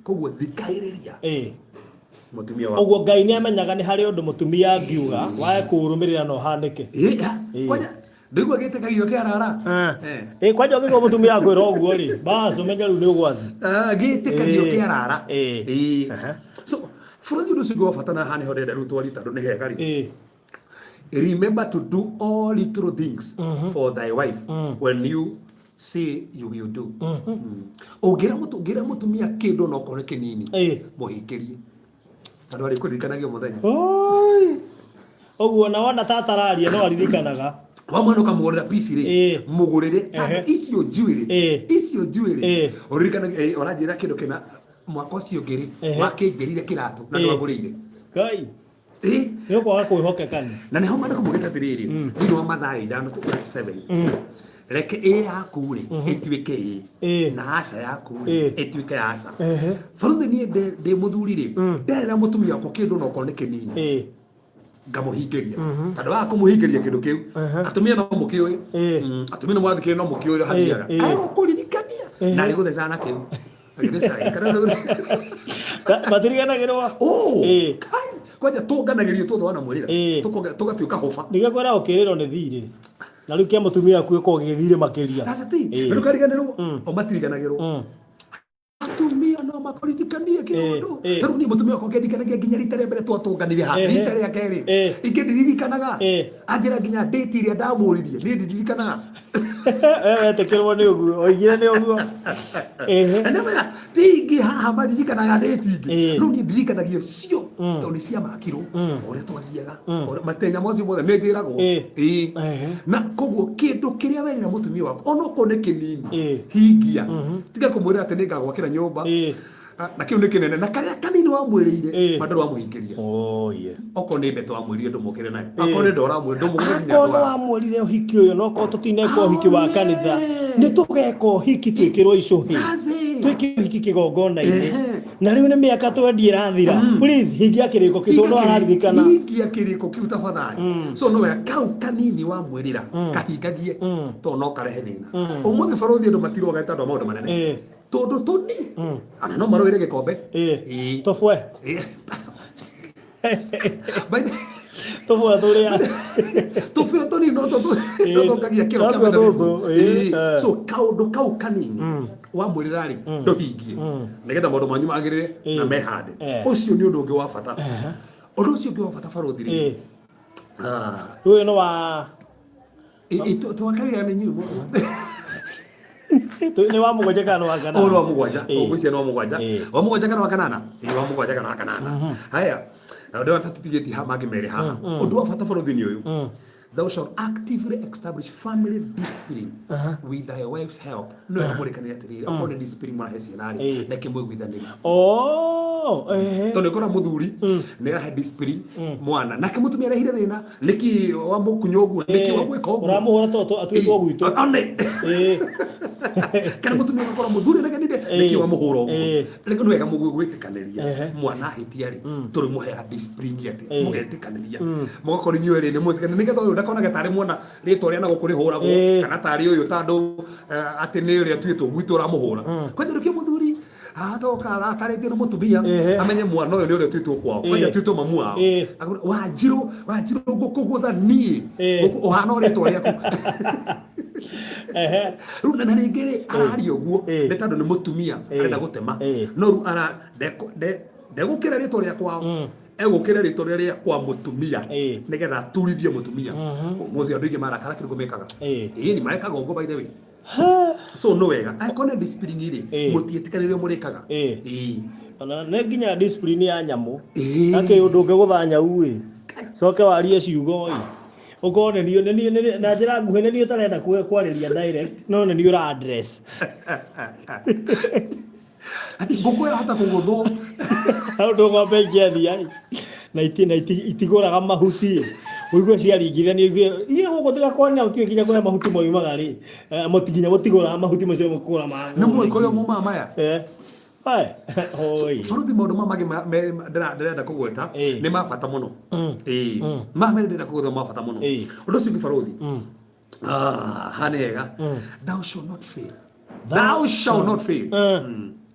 koguo thikiriria mutumia wako
oguo Ngai ni amenyaga ni hari undu mutumia angiuga wae kurumirira no hanike
kwanja ndigwa gitekagiyo kiarara
kwanja ngigo mutumia akwira oguo ri bas umenya riu ni ugwathi
gitekagiyo kiarara so furundi ndu sigwa fatana hani horenda ru twari tando ni hega ri remember to do all little things for thy wife when you say you will do ogira mutumia kindu no kore kinini muhikirie andu ari kuririkanagia muthenya
oguo na wona tatararia no aririkanaga
wamwana ukamugurira piece ri mugurire icio njuire uririkanagia oranjira kindu kina mwaka ucio ngiri wakingerire kiratu na ndwagurire
Ngai yo kwa kwihokekana
na neho manda kumugeta tiriri thini wa mathaa 5:27 reke yaku ri ituike na asa yaku ituike asa faruthi ni de muthuri ri nderera mutumia wako kindu no kone kinini ngamuhingeria tondu wa kumuhingeria kindu kiu atumia no mukioi atumia no mwathikire no mukioi haniaga ayo kuririkania na ri guthecana kiu
matiriganagirwa
kwanja tunganagirio tuthwana mwirira tugatuika hofa
ndigakwira ukiriro ni thiri na riu kia mutumia aku iko githire makiria
ndukariganirwo o matiriganagirwo atumia no makoririkanie kiundu riu ni mutumia wako ngendikanagia nginya rita ria mbere twatunganire ha rita ria keri ingiririkanaga anjira nginya date iria ndamuririe ni ndirikanaga
wewe tekirwo ni uguo oigire ni uguo
ndamenya tingi haha maririkanaga date ingi riu ni ndirikanagio cio tondu ni cia makirwo uria twathiaga matenya mocio mothe ningiragwo na koguo kindu kiria werira mutumia wako ono ko ni kinini hingia tiga kumwira ati ningagwakira nyumba na kiu ni kinene na karia kanini wa mwirire mandu wa muhingiria oko ni mbeto wa mwirire ndumukire nayo oko ni ndora mwirire ndumukire
nayo oko wa mwirire uhiki uyo no ko tutineka uhiki wa kanitha ni tugeka uhiki twikirwo icuhi twikirwo uhiki kigongona-ini na riu ni miaka twendi irathira please hingia kiriko kitu no araririkana
hingia kiriko kiu tafadhali so no kau kanini wa mwirira kahingagie to no karehe thina umuthi faruthi ndu matirwaga tondu maundu manene tondu tuni ana no marwire gikombe
tofwe
tofwe tuni no to kagia kiro kama so kau kanini wa mwirira ri nduhingie nigetha maundu manyu magirire na mehande ucio ni undu ungi wa bata undu ucio ungi wa bata faruthi ri
uyu no wa
twakagia ni nyumo
ni wa mugwanja kana wa kanana
wa mugwanja ugucia no mugwanja wa mugwanja kana wa kanana wa mugwanja kana wa kanana haya ndio watatitigeti ha magi mere ha undu wa bata faruthi ni uyu thou shalt actively establish family discipline with thy wife's help no yamurekanira atiriri okone discipline mara hesi nari na kimwe gwithaniri tondu kora muthuri ni rahe discipline mwana na kimutumia rahire thina niki wa mukunyogu niki wa gwika ogu
uramuhora toto atwiko gwitu
ane kana mutumia kora muthuri reganide niki wa muhuro ogu reke no wega mugwitikaniria mwana hitia ri turi muhe discipline yate mugetikaniria mugakora nyuere ni mutikana nigetha uyu ndakonaga tari mwana ritwa ria na gukurihuragwo kana tari uyu tandu ati ni uria twitwo gwitu uramuhura kwenda rukie muthuri atoka arakarĩtio nĩ mũtumia amenye mwana ũyũ nĩ ũrĩa twĩtwo kwao kwanja twĩtwo mamu wao wanjirũ ngũkũgũtha niĩ ũhana ũrĩtwa rĩaku rĩu na rĩngĩ rĩ araria ũguo nĩ tondũ nĩ mũtumia arenda gũtema no rĩu ndegũkĩra rĩtwa rĩa kwao egũkĩra rĩtwa rĩa kwa mũtumia nĩgetha aturithie mũtumia ũmũthĩ andũ aingĩ marakara kĩrĩkũ mekaga ni marekaga ũguo by the way so no wega akona discipline iri mutietikanire murikaga
ona ne nginya discipline ya nyamu ake undu ngegutha uwe coke warie ciugo ukone nio na njira nguhe nio tarenda kwariria direct no nio ra address
ati ngũkwĩra hata kũgũthwo
undu ng'ombe ngethi na itigũraga mahuti uigwe ciaringithania iria gũkũ tigakwanya ũtikinya kũhe mahuti moimaga rĩ mũtikinya gũtigũraga mahuti macio mũkũra ma
na mwĩkũrĩa muma maya
oi
faruthi maũndũ mamage ndĩrenda kũgweta nĩ ma bata mũno mamere ndĩrenda kũgweta ma bata mũno ũndũ ũcio ũngĩ faruthi hanega thou shall not fail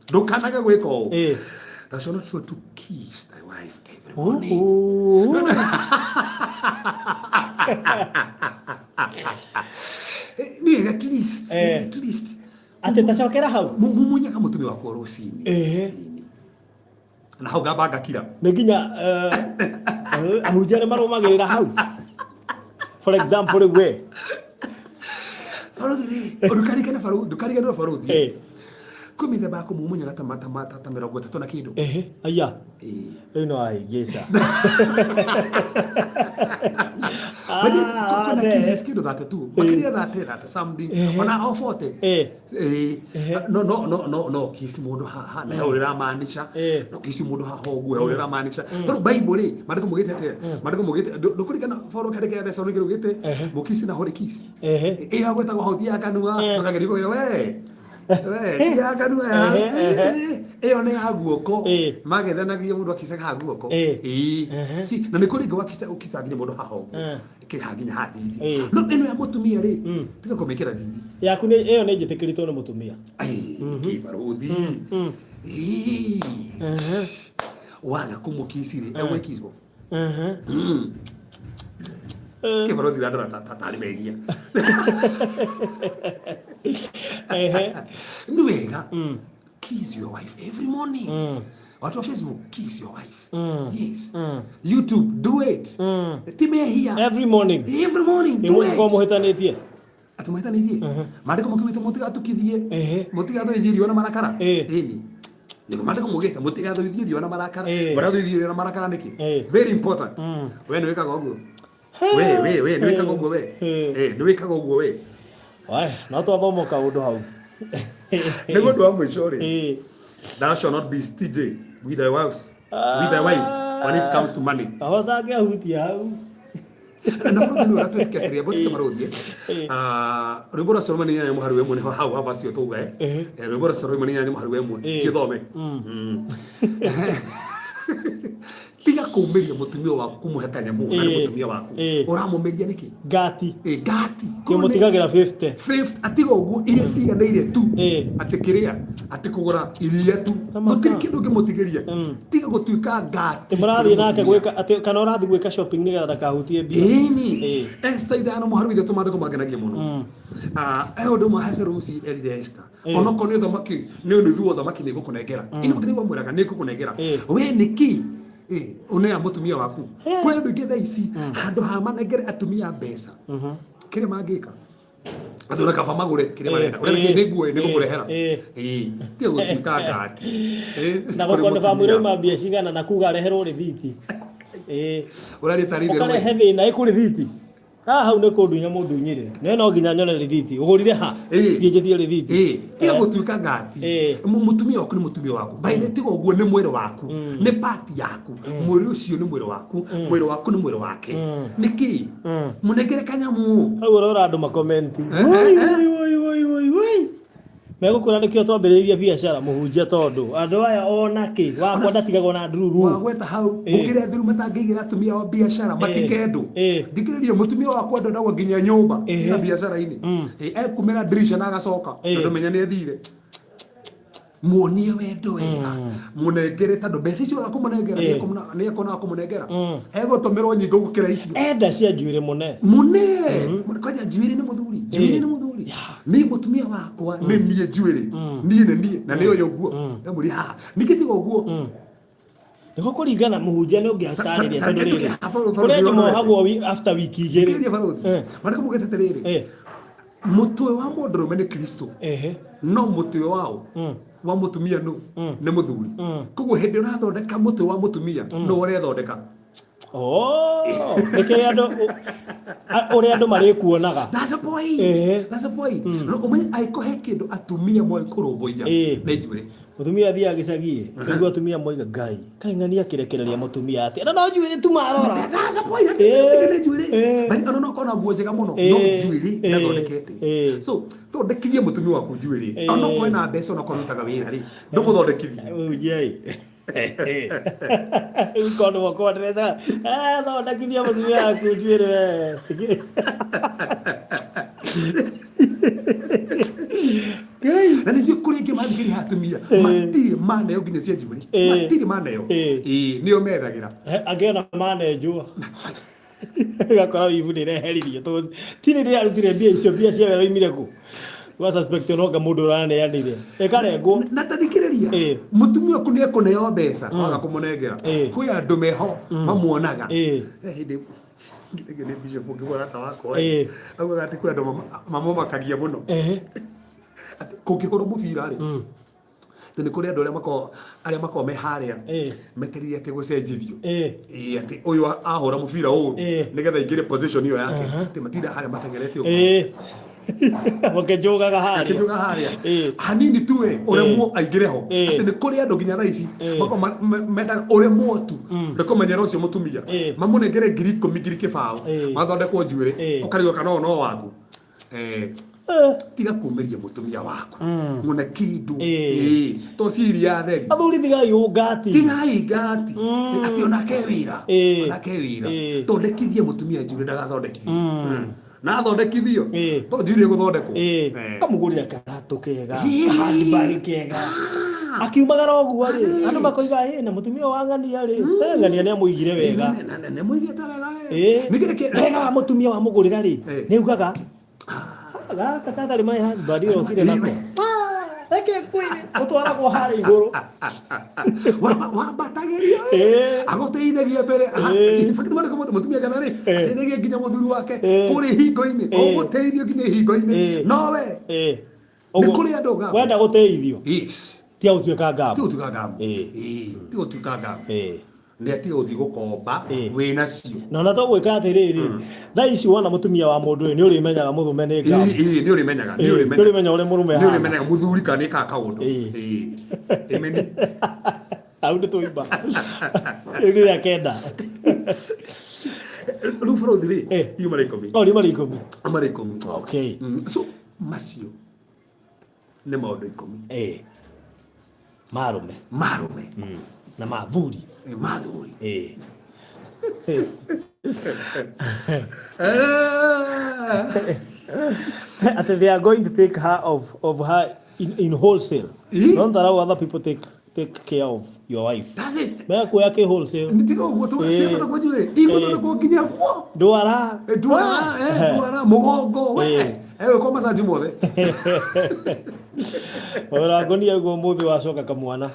ndũkanage gwĩka ũũ Thou shalt not fail to kiss thy wife every morning. Ni at least.
Ate tacokera hau.
Mumunyaka mutumia wako rucini. Na hau gabanga kira.
Nĩ nginya ahunjia nĩ marũmagĩrĩra hau. For example rĩu we.
Baruthi rĩ, ndukarigane baruthi. Kwĩ mĩthemba ya kũmumunya na ta 30 na kĩndũ.
Aya. Rĩu no ahĩngĩca.
Kuna cases kĩndũ 32. Makĩria 30 something. Ona o 40. No kiss mũndũ haha na ũrĩra maanisha. No kiss mũndũ haha ũguo ũrĩra maanisha. Tondũ Bible rĩ, maandĩko mugĩte ndũkũringana Paulo kareke ya Thessalonike rugĩte mũkiss na hori kiss. Ĩyo gwĩtagwo hauti ya kanua. Tũkagerithio we. Ya kanua ĩyo nĩ ya guoko magethanagia mũndũ akicaga ha guoko si na nĩ kũrĩ ngwa ũkicagiria mũndũ haha ũguo kĩhaginya ha thithi no ĩno ya mũtumia rĩ tiga kũmĩkĩra thithi
yaku nĩ ĩyo nĩ njĩtĩkĩrĩtwo nĩ mũtumia
kĩbaruthi waga kũmũkici rĩ egwĩkizwo kĩbaruthi ndora tatari megia ni wega kiss your wife every morning. Watu wa Facebook, kiss your wife. Yes. YouTube, do it. Time here
every morning.
Every morning, do it.
Kwa muhitanĩtie.
Atumahitanĩtie. Maandĩko makĩmĩte mũtigatukithie. Mũtigathuithie riũa na marakara. Ĩni. Nĩguo maandĩko mugĩte mũtigathuithie riũa na marakara. Mũrathuithie riũa na marakara nĩkĩ? Very important. We nĩ wĩkaga ũguo. We nĩ wĩkaga ũguo we. Nĩ wĩkaga ũguo we.
No twathoma kaũndũ hau.
Nĩ ũndũ wa mũico rĩ. Thou shall not be stingy with thy wife when it comes to money.
Ahothange ahutia hau.
Na bũrũri nĩ ũratwĩtĩkia kĩrĩa bũtĩka marũthie. Rwĩmbo rwa Solomoni nĩ mũhari wemwe nĩ hau hava cio tũuga rwĩmbo rwa Solomoni nĩ mũhari wemwe kĩthome. Tiga kũmĩria mũtumia waku kũmũhe kanyamũ na mũtumia waku ũramũmĩria nĩkĩ? Ngati. Ngati.
Kĩmũtigagĩra 50
atiga ũguo iria ciganĩire tu atĩ kĩrĩa atĩ kũgũra iria tu gũtirĩ kĩndũ ũngĩmũtigĩria tiga gũtuĩka ngati.
Mũrathiĩ nake gwĩka atĩ kana ũrathiĩ gwĩka shopping nĩgetha ndakahutie mbia.
Ĩni Esther ithano mũhari withe tũmaandĩko mangenagia mũno. Ũndũ ũmwe Hazarusi erire Esther onokorwo nĩ ũthamaki nĩ ũnuthu ũthamaki nĩ gũkũnengera ino mũtĩ nĩguo mwĩraga nĩ gũkũnengera we nĩkĩ unea mutumia waku kwa ndu ngetha ici handu ha manengere atumia mbeca kire mangika athura kaba magure kire marenda urebe niguo nĩ gũkũrehera tie gũtuĩka ngati
na gũkona family ma mbia cigana na kuga reherwo rithiti
urari tarithio
ũkarehe thĩna ĩkũrithiti hau nĩ kũndunya mũndũ nyire no nginya nyone rithiti ũgũrire ha ngĩnjithie rithiti
tiga gũtuĩka ngati mũtumia waku nĩ mũtumia waku baine tiga ũguo nĩ mwĩrĩ waku nĩ part yaku mwĩrĩ ũcio nĩ mwĩrĩ waku nĩ mwĩrĩ wake nĩkĩ mũnengere kanyamu
hau ũrora andũ makomenti megũkũra nĩkĩo twambĩrĩirie biacara mũhunjia tondũ andũ aya ona kĩ wakwa ndatigagwo na ndururu
wagweta hau ũkĩrĩa thiru matangĩigĩra atumia wa biacara matikendũ thikĩrĩria mũtumia wakwa ndendagwo nginya nyũmba na biacara-inĩ ekumĩra dirisha na agacoka tondũ menya nĩ athire muonie wendo wega mũnengere tondũ mbeca icio wakũmũnengera nĩ ekonaga kũmũnengera egũtũmĩrwo nyingĩ gũkĩra icio
enda cia njuĩrĩ mune
kwanja njuĩrĩ nĩ mũthuri nĩ mũtumia wakwa nĩ niĩ njuĩrĩ niĩ nĩ niĩ na nĩ ũyũ ũguo ndamũri haha ningĩ tiga ũguo
nĩho kũringana mũhunjia nĩ ũngĩatarĩria tondũ rĩrĩ kũrĩa nĩmohagwo after wiki igĩrĩ
marĩkũ mũgĩte atĩrĩrĩ mũtwe wa mũndũrũme nĩ Kristo no mũtwe wao wa mũtumia nĩ mũthuri koguo hĩndĩ ũrathondeka mũtwe wa mũtumia no ũrethondeka
nĩkĩrĩa andũ ũrĩa andũ marĩkuonaga.
That's a point. No ũmenye aikũhe kĩndũ atumia moĩ kũrũmbũiya nĩ njuĩrĩ
mutumia athiaga gĩcagi nĩguo atumia moiga Ngai ng'ania kĩrekereria mũtumia atĩ na no njuĩrĩ tu marora.
That's a point. Nĩ njuĩrĩ bali ona no kona nguo njega mũno no njuĩrĩ ndathondekete so thondekithie mũtumia waku njuĩrĩ ona no kwena mbeca ona kũrutaga wĩra rĩ ndũmũthondekithie
ukono wako ndreza thondekithia mũtumia waku njuĩrĩ we
na nĩ kũrĩ aingi mathikiri hatumia matiri mane nginya cia njiburi matiri mane yo nio methagira
angiona mane njua gakora ibu ndireheririo to tini ri arutire mbia icio mbia cia wera imire ku wa suspect no mundu urane yanire ekarengwo
na tadikiriria mutumia ku ne kuneo mbeca waga kumunengera kwi andu meho mamuonaga hindi ngire bishop ngibora ta wako auga gati kwi andu mamomakagia muno ati kungigura mubira ri tene kuri andu aria mako me haria meteririe ati gucenjithio ati uyu ahora mubira uyu nigetha ingire position iyo yake ati matinda haria matengeretio
wakejogaga haria
hanini tuwe uremwo aingireho ati ni kuri andu nginya raici mako menda uremwo tu ndiko menyera ucio mutumia mamunengere ngiri 10 kibao mathondekwo njuire ukarigwo kana no waku tiga kumeria mutumia waku muna kindu to siria theri
athuri thigai ungati
ati ona kewira tondekithie mutumia njure ndagathondekithie na thondekithio to njure guthondekwo
kamugurira karatu kega handbag kega akiumagara oguo ri andu makoiga na mutumia wa ngania ri ngania ni amuigire wega
ne muigite wega
wega mutumia wa mugurira ri ni ugaga gaka kathari my husband iro kire nako eke kwini utwara kwa hari iguru
wa batageria agoteithagia mbere fakiti mwana kama mutumia kathari ateithagia nginya muthuri wake kuri hingo-ini uguteithio nginya hingo-ini nowe ni kuri andu ga
wenda guteithio ti utuika ngamu
ti utuika ngamu ni ati uthi gukomba wina cio
na to gwika atiriri tha ici wona mutumia wa mundu ni urimenyaga muthume ni ngamu
ni urimenyaga
uri murume
ni urimenyaga muthuri kana ka kaundu imeni
au ndi tuimba ni ya kenda
lu foro thiri yu marikomi
okay
so macio ne maundu 10 marume
na mathuri they are going to take her of her in wholesale. Don't allow other people take care of your wife.
That's it.
Mea kuya ke wholesale.
Nitiko gutu sema kwa jule. Iko ndo kwa kinya kwa.
Duara
mugongo we. Ewe kwa masaji mothe.
Ora gonia go muthi wacoka kamwana.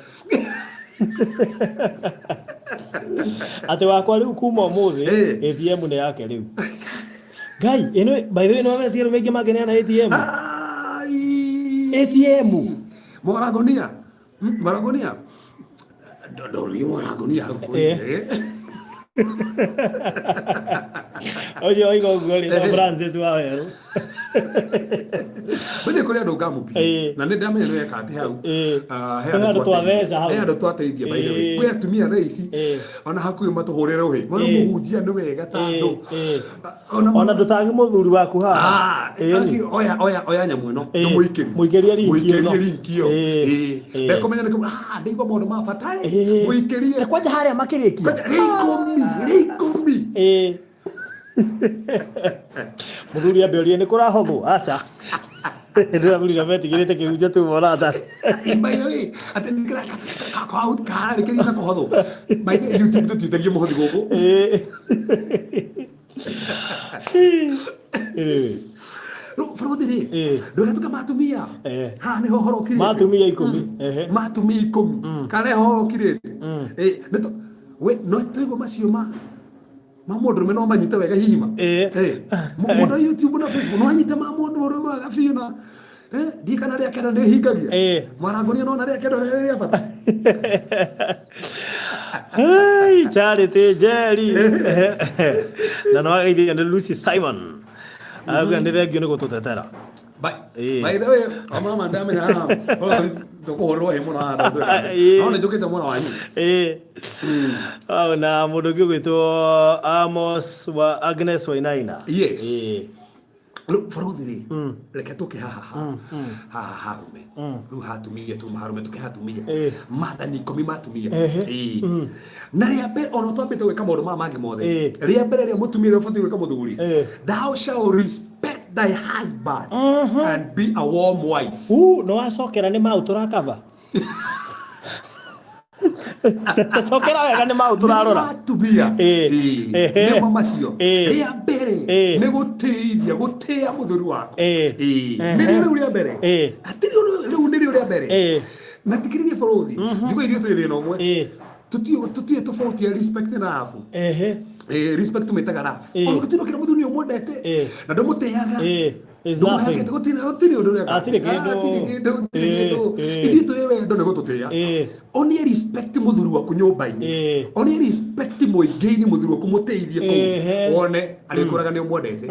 Ate wakwa riu kuma umuthi ATM ne yake riu Ngai eno by the way no me tiro mege magene na ATM Moragonia Dori Moragonia Oye oigo goli na Francis wa wero
Bende kuri andu gamupi na ne ndamenya no yakate hau
andu twaveza hau
andu twateithia by the way kwe atumia reici ona hakuyo matuhurire uhi mwana muhunjia ni wega tandu
ona ndutangi muthuri waku ha
oya nyamu no
muikeria
rinkio bekomenya ni ndigwa maundu ma bata muikerie
kwanja haria makirikia
rikomi
muthuri ambeorie ni kurahotho aca ndira thuri rametigirite kiunja tu wona ta
by the way atenikira ka out ka rikiri na kohotho by YouTube tutitagia muhothi guku Frodi ndona tuka matumia ha ni hohoro kire
matumia 10
matumia 10 kare hohoro kire neto we no tugo masioma mamundu rume no manyite wega hima mundu YouTube na Facebook no anyite mamundu rume wega fiona dikana ria kenda ne hingagia Moragonia no na ria kenda ria bata
Charity Jerry na no agaithia ni Lucy Simon aga ndi thengio ni gututetera
by the way mama ndamenya ha tukuhorwo he muno ha no ne jukite muno wanyu
na mundu gwitwo Amos wa Agnes Wainaina
Look Frodi leke toke harume ru hatumia tu marume toke hatumia mata ni komi matumia na ria be ono to bete weka maundu ma mangi mothe ria mbere ria mutumia ria foti weka muthuri thou shall respect thy husband and be a warm wife.
No wacokera nĩ mau tũrakaba. Tacokera wega nĩ mau tũrarora.
Nĩ atumia. Nĩ macio. Rĩa mbere nĩ gũtĩĩa mũthuri waku. Nĩ rĩu rĩa mbere. Atĩ rĩu nĩ rĩo rĩa mbere. Na tikiririe bũrũri. Njigua ithuĩ twĩ thĩna ũmwe. Tutiĩ tofauti ya respect na rafu. Respect tumetaga rafu. Ona gũtirĩ kĩndũ mũthuri ũmwendete na ndũmũtĩaga. Is nothing. Atire kĩndũ. Ithuĩ twĩ wendo nĩ gũtũtĩĩa. Onie respect mũthuri waku nyũmba-inĩ. Onie respect mũingĩ-inĩ mũthuri waku mũteithie kũu. Wone arĩkũraga nĩ ũmwendete.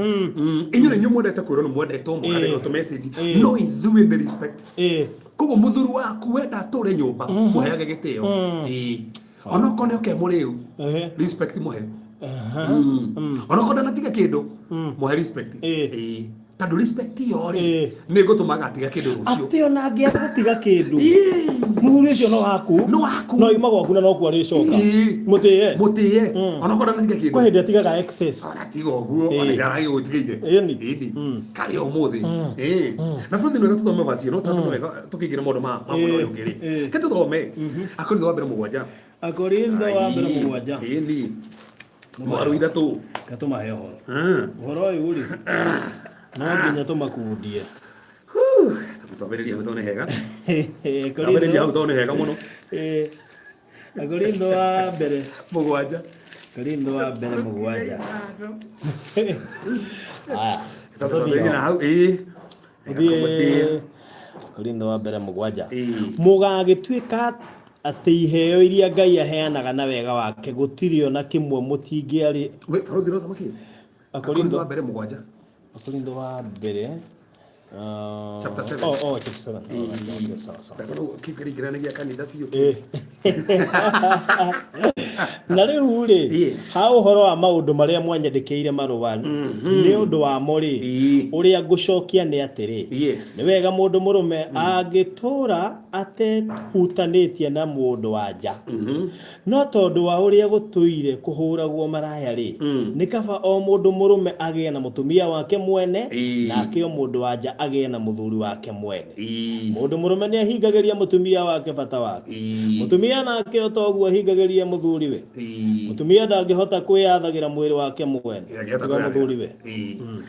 Inyuĩ nĩ mwendete kwĩrwo nĩ mwendetwo mũkarĩrwo tũ message. No ithuĩ nĩ respect. Koguo mũthuri waku wenda atũre nyũmba mũheage gĩtĩo. Ona okorwo nĩ oke mũrĩu respect mũhe. Ona okorwo ndanatiga kĩndũ mũhe respect. Tondũ respect yo-rĩ nĩ gũtũmaga atiga kĩndũ rũciũ.
Atĩ ona angĩaga gũtiga kĩndũ mũthuri ũcio no waku. No ima gwaku na nokuo arĩcoka.
Mũtĩe. Ona okorwo ndanatiga kĩndũ.
Kwa hĩndĩ atigaga excess.
Ona tiga ũguo ona itaragĩ gũtigĩire. Karĩ ũmũthĩ. Na bũrũri nĩ wega tũthome vacio no tondũ nĩ wega tũkĩingĩra maũndũ ma mwena ũyũ ũngĩ-rĩ. Ke tũthome Akorintho wa mbere 7.
Akorintho wa mbere 7.
Mwaru ithatũ.
Katũmahe ũhoro. Ũhoro ũyũ-rĩ no nginya tũmakundie.
Tũambĩrĩria hau tondũ nĩ hega. Tũambĩrĩria hau tondũ nĩ hega mũno.
Akorintho wa mbere
7.
Akorintho wa mbere 7.
Tũambĩrĩria na hau.
Akorintho wa mbere 7. Mũgagĩtuĩka atĩ iheo iria Ngai aheanaga na wega wake gũtirĩ ona kĩmwe mũtingĩarĩ.
Akorintho wa mbere 7.
Akorintho wa mbere
chapter 7.
Chapter 7.
Sawa. Kĩrĩkĩranagia kanitha biũ.
Na rĩu-rĩ ha ũhoro wa maũndũ marĩa mwanyandĩkĩire marũa nĩ ũndũ wamo-rĩ ũrĩa ngũcokia nĩ atĩrĩ, nĩ wega mũndũ mũrũme angĩtũũra atehutanĩtie na mũndũ wa nja, no tondũ wa ũrĩa gũtũire kũhũragwo maraya-rĩ, nĩ kaba o mũndũ mũrũme agĩe na mũtumia wake mwene nake o mũndũ wa nja agĩe na mũthuri wake mwene. Mũndũ mũrũme nĩ ahingagĩria mũtumia wake bata wake, mũtumia nake o toguo ahingagĩria mũthuriwe. Mũtumia ndangĩhota kwĩyathagĩra mwĩrĩ wake mwene tiga mũthuriwe.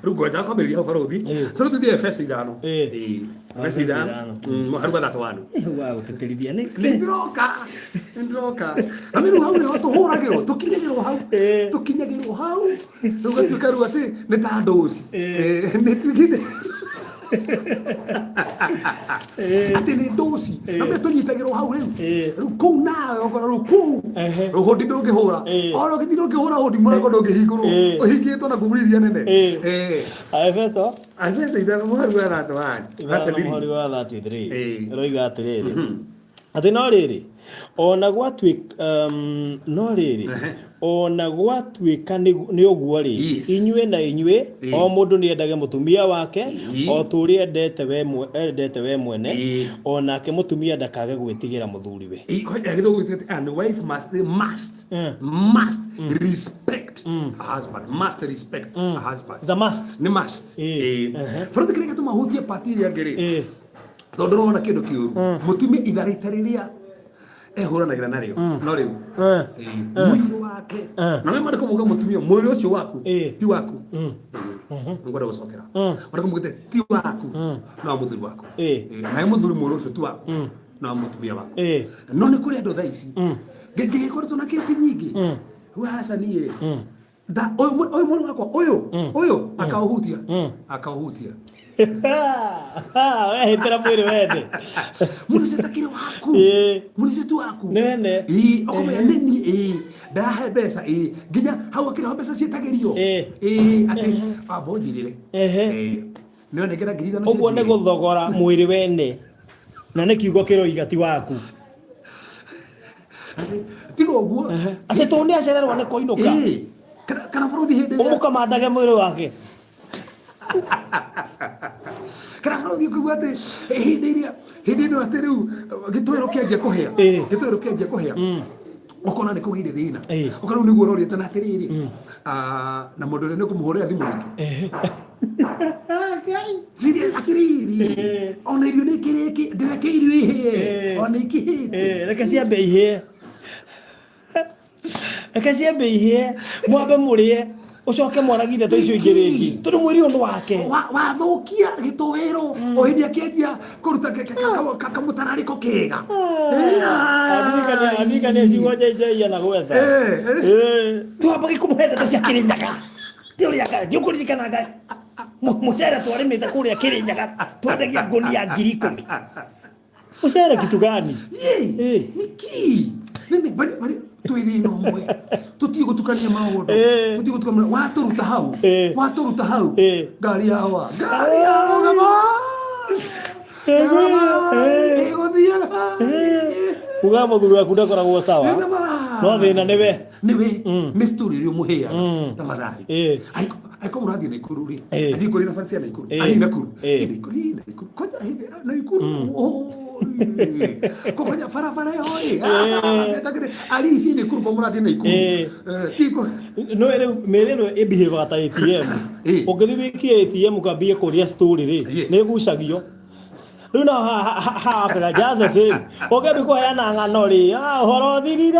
Rĩu ngwenda kwambĩrĩria hau barũthi. Sasa tũthiĩ Efeso 5. Efeso 5 haruga that one.
Wa gũtĩtĩrithia nĩ
ndĩroka. Na mimi hau nĩho tũhũragĩrwo tũkinyagĩrwo hau. Rĩu gatuĩka rĩu atĩ nĩ ta ndoci. Nĩ tuĩkĩte atĩ nĩ ndoci. Na mimi tũnyitagĩrwo hau rĩu kũu nawe okorwo kũu rũhũndi ndũngĩhũra. Oro gĩthiĩ ndũngĩhũra hũndi mũrango ndũngĩhingũrwo. Ũhingĩtwo na ngũbũrithia nene.
Efeso
5 mũharuga that one.
Mũhari wa 33 roiga atĩrĩrĩ atĩ no rĩrĩ ona gwatuĩka nĩ ũguo-rĩ inyuĩ na inyuĩ o mũndũ nĩ endage mũtumia wake o ta ũrĩa endete we mwene, o nake mũtumia ndakage gwĩtigĩra mũthuriwe.
And wife must respect her husband. Must respect her husband.
The must.
Nĩ must. Bũrũri kĩrĩa gĩtũmahutie pati ĩrĩa ngĩrĩ tondũ ũrona kĩndũ kĩũru mũtumia itharĩte rĩrĩa ehũranagĩra narĩo no rĩu mwĩrĩ wake na we marĩkũ muga mũtumia mwĩrĩ ũcio waku ti waku ngwenda gũcokera marĩkũ mugĩte ti waku no mũthuri waku na mũthuri mwĩrĩ ũcio ti waku no mũtumia waku no nĩ kũrĩ andũ thaa ici ngĩkoretwo na kesi nyingĩ waca niĩ ũyũ mwana wakwa ũyũ akaũhutia
wehĩtĩra mwĩrĩ wende
mũndũ takĩrĩ waku mũndũ tu waku
nene
okomenya nĩ ndahe mbeca nginya hau akĩrĩho mbeca ciĩtagĩrio atĩ ambonjirĩre nĩo nengera ngiri ithano
ũguo nĩ gũthogora mwĩrĩ wene na nĩ kiugo kĩroiga ti waku
tiga ũguo
atĩ tondũ nĩ acererwo nĩ kũinũka
kana bũrũthi hĩndĩ
ũmũkamandage mwĩrĩ wake
kana bũrũthi ũkĩigua atĩ hĩndĩ ĩno atĩ rĩu gĩtwĩro kĩanjia kũhĩa ũkona nĩ kũgĩire thĩna ũkona rĩu nĩguo ũroriete na atĩrĩrĩ na mũndũ ũrĩa nĩ kũmũhũrĩra thimũ rĩngĩ Siri atiriri. Ona irio ni kiriki ndireke irio ihe. Ona ikihite.
Reke ciambe ihe. Reke ciambe ihe. Mwambe murie. Ucoke mwaragire icio ingĩ rĩngĩ. Tondũ mwĩrĩ ũndũ wake.
Wathukia gĩtũĩro. O hĩndĩ akĩendia kũruta kamũtararĩko kega.
Andika nĩ ciugo njenjeia na gwetha. Twambaga kũmũhe ndeto cia Kĩrĩnyaga. Ti ũrĩa Ngai. Ndĩũkũririkana Ngai. Mũcere twarĩmĩte kũrĩa Kĩrĩnyaga. Twendagia ngũnia 10,000. Mũcere kitu gani?
Niki. Nini twĩthĩ no mwe. Tutige gutukania maundu. Tutige gutukania waturuta hau. Waturuta hau. Ngari yawa. Ngari yawa gama. Egothiaga.
Uga mũthuri waku ndakoragwo sawa. No thĩna nĩwe.
Nĩ story ĩrĩa ũmũheaga. Tafadhali. Aiko mũrathiĩ Naikuru rĩ. Athiĩ kũrĩ thabarĩ cia Naikuru. Athiĩ Nakuru. Naikuru. Koja Naikuru. Kokonya farafara yoi. Ali ici Naikuru kwa mũrathiĩ Naikuru. Tiko.
No merero behave ta ATM. Ũngĩthiĩ wĩkie ATM ũkambie kũrĩa story rĩ. Nĩ gucagio. Rĩu no ha jaza same. Ũngĩambia kũheana ng'ano rĩ. Ũhoro thirire.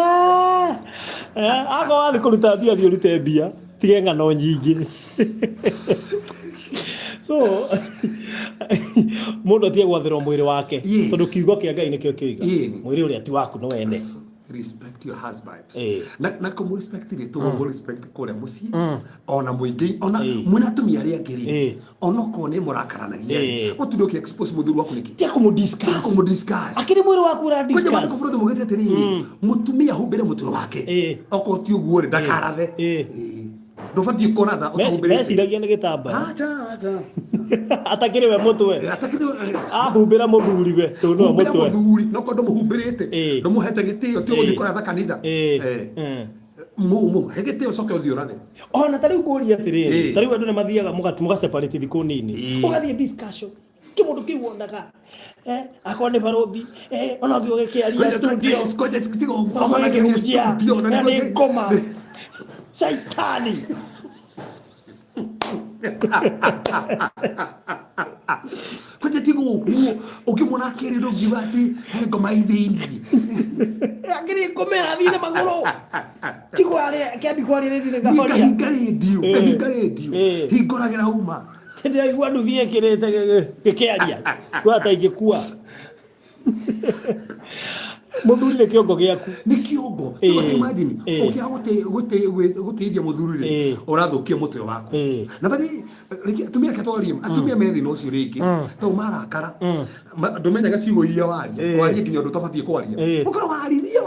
Ako wathi kũruta mbia thiĩ ũrute mbia. Tige ng'ano nyingĩ. So mundu atie gwathĩrwo mwĩrĩ wake tondũ kiugo kĩa Ngai nĩkĩo kĩoiga mwĩrĩ ũrĩa ti waku no wene.
Respect your husband. Na kũmũ respect rĩ tũmũ respect kũrĩa mũciĩ ona mũingĩ ona mwĩna atumia arĩa angĩ rĩ ona ko nĩ mũrakaranagia ũtũndũ ũkĩ expose mũthuri waku nĩkĩ tia kũmũ discuss akĩrĩ mwĩrĩ waku ũra discuss kwenye mũndũ mũgĩte atĩrĩrĩ mũtumia humbĩre mũtũro wake oko ti ũguo rĩ ndakarathe ndũbatiĩ kũratha ũtahumbĩrĩte
meciragia nĩ gĩtambaya atakĩrĩ we mũtwe ahumbĩra mũthuri we tondũ mũtwe
mũthuri no kondo mũhumbĩrĩte ndũmũhete gĩtĩo ti ũgũthiĩ kũratha kanitha he gĩtĩo coke ũthiĩ ũrathe.
Ona tarĩu ngũria atĩrĩrĩ tarĩu andũ nĩ mathiaga mũgaseparate thikũ nini ũgathiĩ discussion kĩmũndũ kĩu wonaga akorwo nĩ barothi ona ũngĩ ũgĩkĩaria studio na nĩ ngoma Saitani.
Kwenye tigo ukimwona akĩrĩ ndũngiuga atĩ he ngoma ithĩni
akĩrĩ ngomera thiĩ na magũrũ tigo arĩa kĩambi kwarĩrĩria ngahoria
kahinga redio hingũragĩra uma
tendea igua nduthi ĩkĩrĩte gĩkĩaria gwata ingĩkua mũthuri nĩ kĩongo gĩaku
nĩ kĩongo imagine gũteithia mũthuri rĩ ũrathũkia mũtwe waku na bali atumia katwaria atumia methi no cio rĩngĩ to marakara ndũmenyaga ciugo iria waria nginya ũndũ ũtabatiĩ kwaria ũkorwo waririe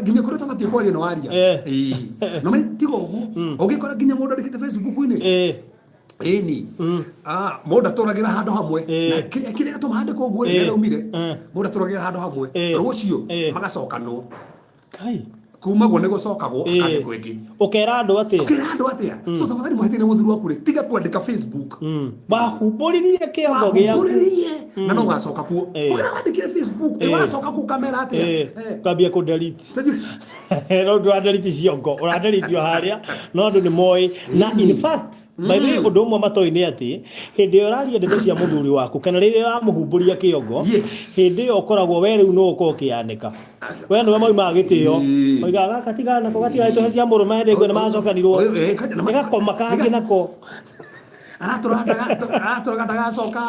nginya kũrĩa ũtabatiĩ kwaria no waria no tigo ũguo ũngĩkora nginya mũndũ andĩkĩte Facebook-inĩ eni mũndũ atũragĩra handũ hamwe na kĩrĩa tũmahande koguo rĩrĩa umire mũndũ atũragĩra handũ hamwe rũciũ magacokanwo
kai
kuma guo nĩ gũcokagwo akandĩkwo ĩngĩ
ũkera andũ atĩa
so tafadhali mũhete na mũthuri waku rĩ tiga kwandĩka Facebook
bahumbũririe kĩongo gĩaku
na no gacoka kuo ũrĩa wandĩkire Facebook wacoka ku kamera atĩa
kwambia kũ delete no ndũ delete ciongo ũradelete harĩa no andũ nĩ moĩ na in fact by the way ũndũ ũmwe matoĩ nĩ atĩ hĩndĩ ĩyo ũraria ndeto cia mũthuri waku kana rĩrĩa wamũhumbũria kĩongo hĩndĩ ĩyo ũkoragwo we rĩu no ũkorwo ũkĩandĩka we nĩwe moimaga gĩtĩo oigaga gaka tigana nako gatigaĩtwo cia mũrũme hĩndĩ ĩngĩ nĩ macokanirwo nĩgakoma kangĩ nako
aratũraga ndagacoka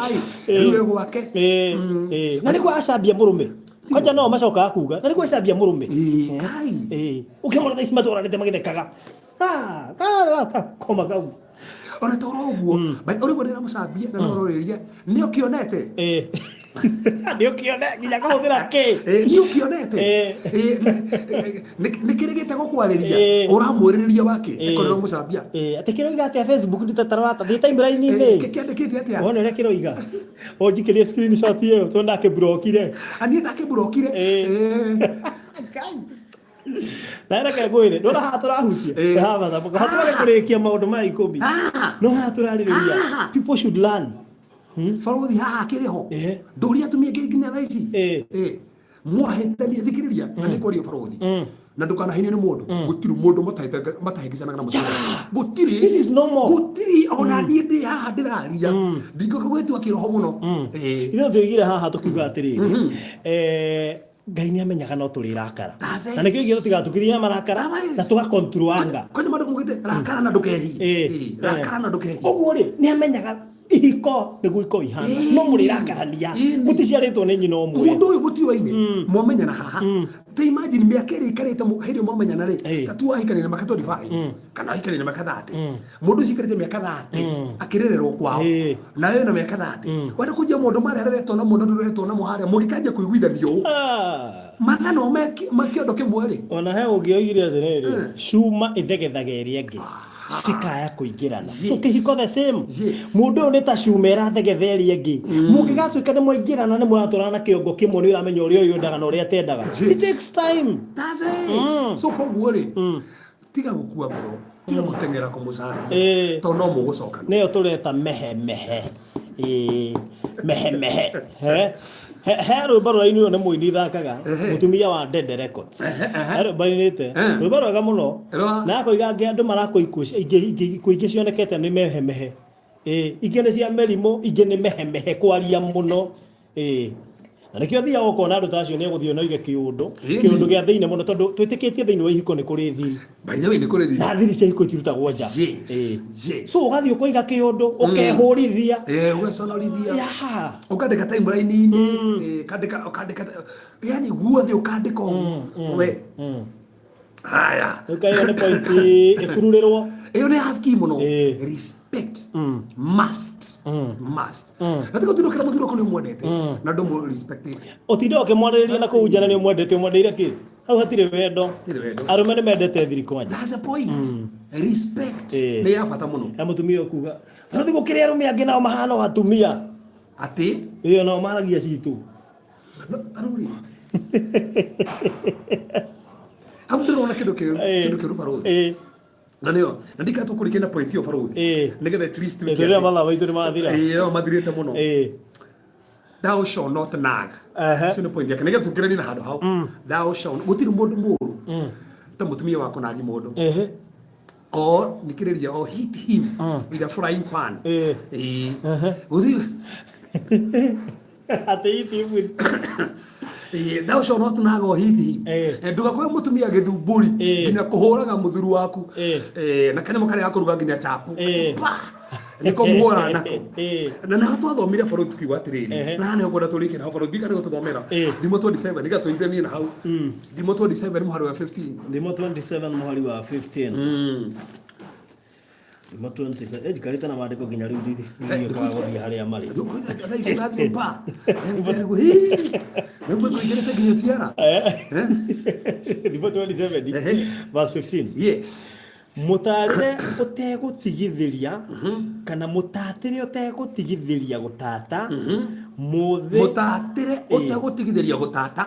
rĩu gwake
na nĩguo acambia mũrũme kwanja no macokaga kuga na nĩguo acambia mũrũme ũkĩmona thaa ici matũranĩte magĩthekaga koma kau
ona toro ũguo ũrĩ gwĩrĩra mũcambia na nororĩria nĩ ũkĩonete
nĩ ũkĩone nginya kahũthĩra kĩ
nĩ ũkĩonete nĩ kĩrĩgĩte gũkwarĩria ũramwĩrĩria wake ũkorera mũcambia
atĩ kĩroiga atĩa Facebook ndĩtatarwata thiĩ timeline-inĩ
kĩandĩkĩte atĩa
wona ũrĩa kĩroiga ũnjikĩrie screenshot ĩyo tondũ ndakĩmburokire
niĩ ndakĩmburokire
na reke ngwĩre ndona haha tũrahutia haha hatũrĩ kũrĩkia maũndũ ma ikũmi no haha tũrarĩrĩria people should learn
barothi haha kĩrĩho ndũria atumia nginya thaa ici mwahĩtania thikĩrĩria na nĩ kwaria barothi na ndukanahinie ni mundu gutiri mundu matahingicanaga na mutumia gutiri.
This is normal.
Gutiri ona nie ndi haha ndiraria ndingikugwetua kiroho muno
ino ndigire haha tukiuga atiri Ngai ni amenyaga no turi rakara na nikio igiro tigatukithia marakara na tuga control anga
kwani mandu mugite rakara na ndukehi rakara na ndukehi
oguo ri ni amenyaga ihiko niguo iko ihana no muri rakarania muticiaritwo ni nyina omwe
mundu uyu gutiwaine momenyana haha te imagine miaka iri ikarite hindi momenyana ri tatu ahikanire maka 25 kana ahikanire maka 30 mundu cikarite miaka 30 akirererwo kwao na wewe na miaka 30 wenda kujia mundu mareretwo na mundu nduretwo na muhare murikaje kuiguithanio mana no makiondo kimwe ri
ona he ungioigire atiriri cuma ithegethaga iria ngi cikaya kuingirana so kihiko the same mundu ni ta cuma irathegetheria ngi mungigatuika ni mwaingirana ni muraturana kiongo kimwe ni uramenya uria uyu ndaga na uria atendaga it takes time.
That's it. So koguo ri tiga gukua bro tiga gutengera kumusati to no mugucoka
niyo tureta mehe he rwimbo rwaini uyu ni muini thakaga mutumia wa Dead Records rwimbo inite rwimbo rwega muno na akoiga angi andu marakoikucia ingi cionekete ni mehe ingi ni cia merimo ingi ni mehe kwaria muno na nikio thia gukona andu tacio ni eguthio na ige kiundu gia thiine muno tondu twitikitie thiine wa ihiko ni kuri thiri
baina ni kuri thiri
na thiri cia ihiko itirutagwo nja so ugathio koiga kiundu ukehurithia
ugaconorithia ukandika timeline ini ukandika yani guothe ukandika we haya
ukayo ni point ikururirwo
iyo ni hafiki muno respect must natiko tudokera muthuro kono mwendete na ndo respect
otindo ukimwariria na kuujana ni mwendete umwendeire ki hau hatire wendo arume ni mendete thiri kwanja.
That's a point. Respect ni ya bata muno
ya mutumia kuga thati gukiria arume angi nao mahana wa atumia
ati
iyo no maragia citu
aruri amdro na kido faro na nio ndika to kulikena point yo faro nigetha at least we
ndio mala waitu ni mathira
mathirite muno thou shall not nag sino point yake nigetha tukirani na hado hau thou shall gutiri mundu muru ta mutumia wako nagi mundu or nikiriria or hit him with a frying pan gutiri
ate hit
thou shall not nag or hit him ndugakwe mutumia githumburi nginya kuhuraga muthuru waku na kanyamo kare gakuruga nginya chapu niko muhora nako na na twathomire baro tukiwa atiriri na ne ngona turike na baro thika niko tuthomera thimo 27 nika tuithanie na hau thimo 27 muhari wa 15
thimo 27 muhari wa 15 thimo 27 karita na maandiko nginya riu ndithi ni kwa gothia haria mari
thaici nathi mba nembo tuigerete nginya ciara
thimo 27 verse 15
yes
mutarire utegutigithiria kana mutatire utegutigithiria gutata
mutatire utegutigithiria gutata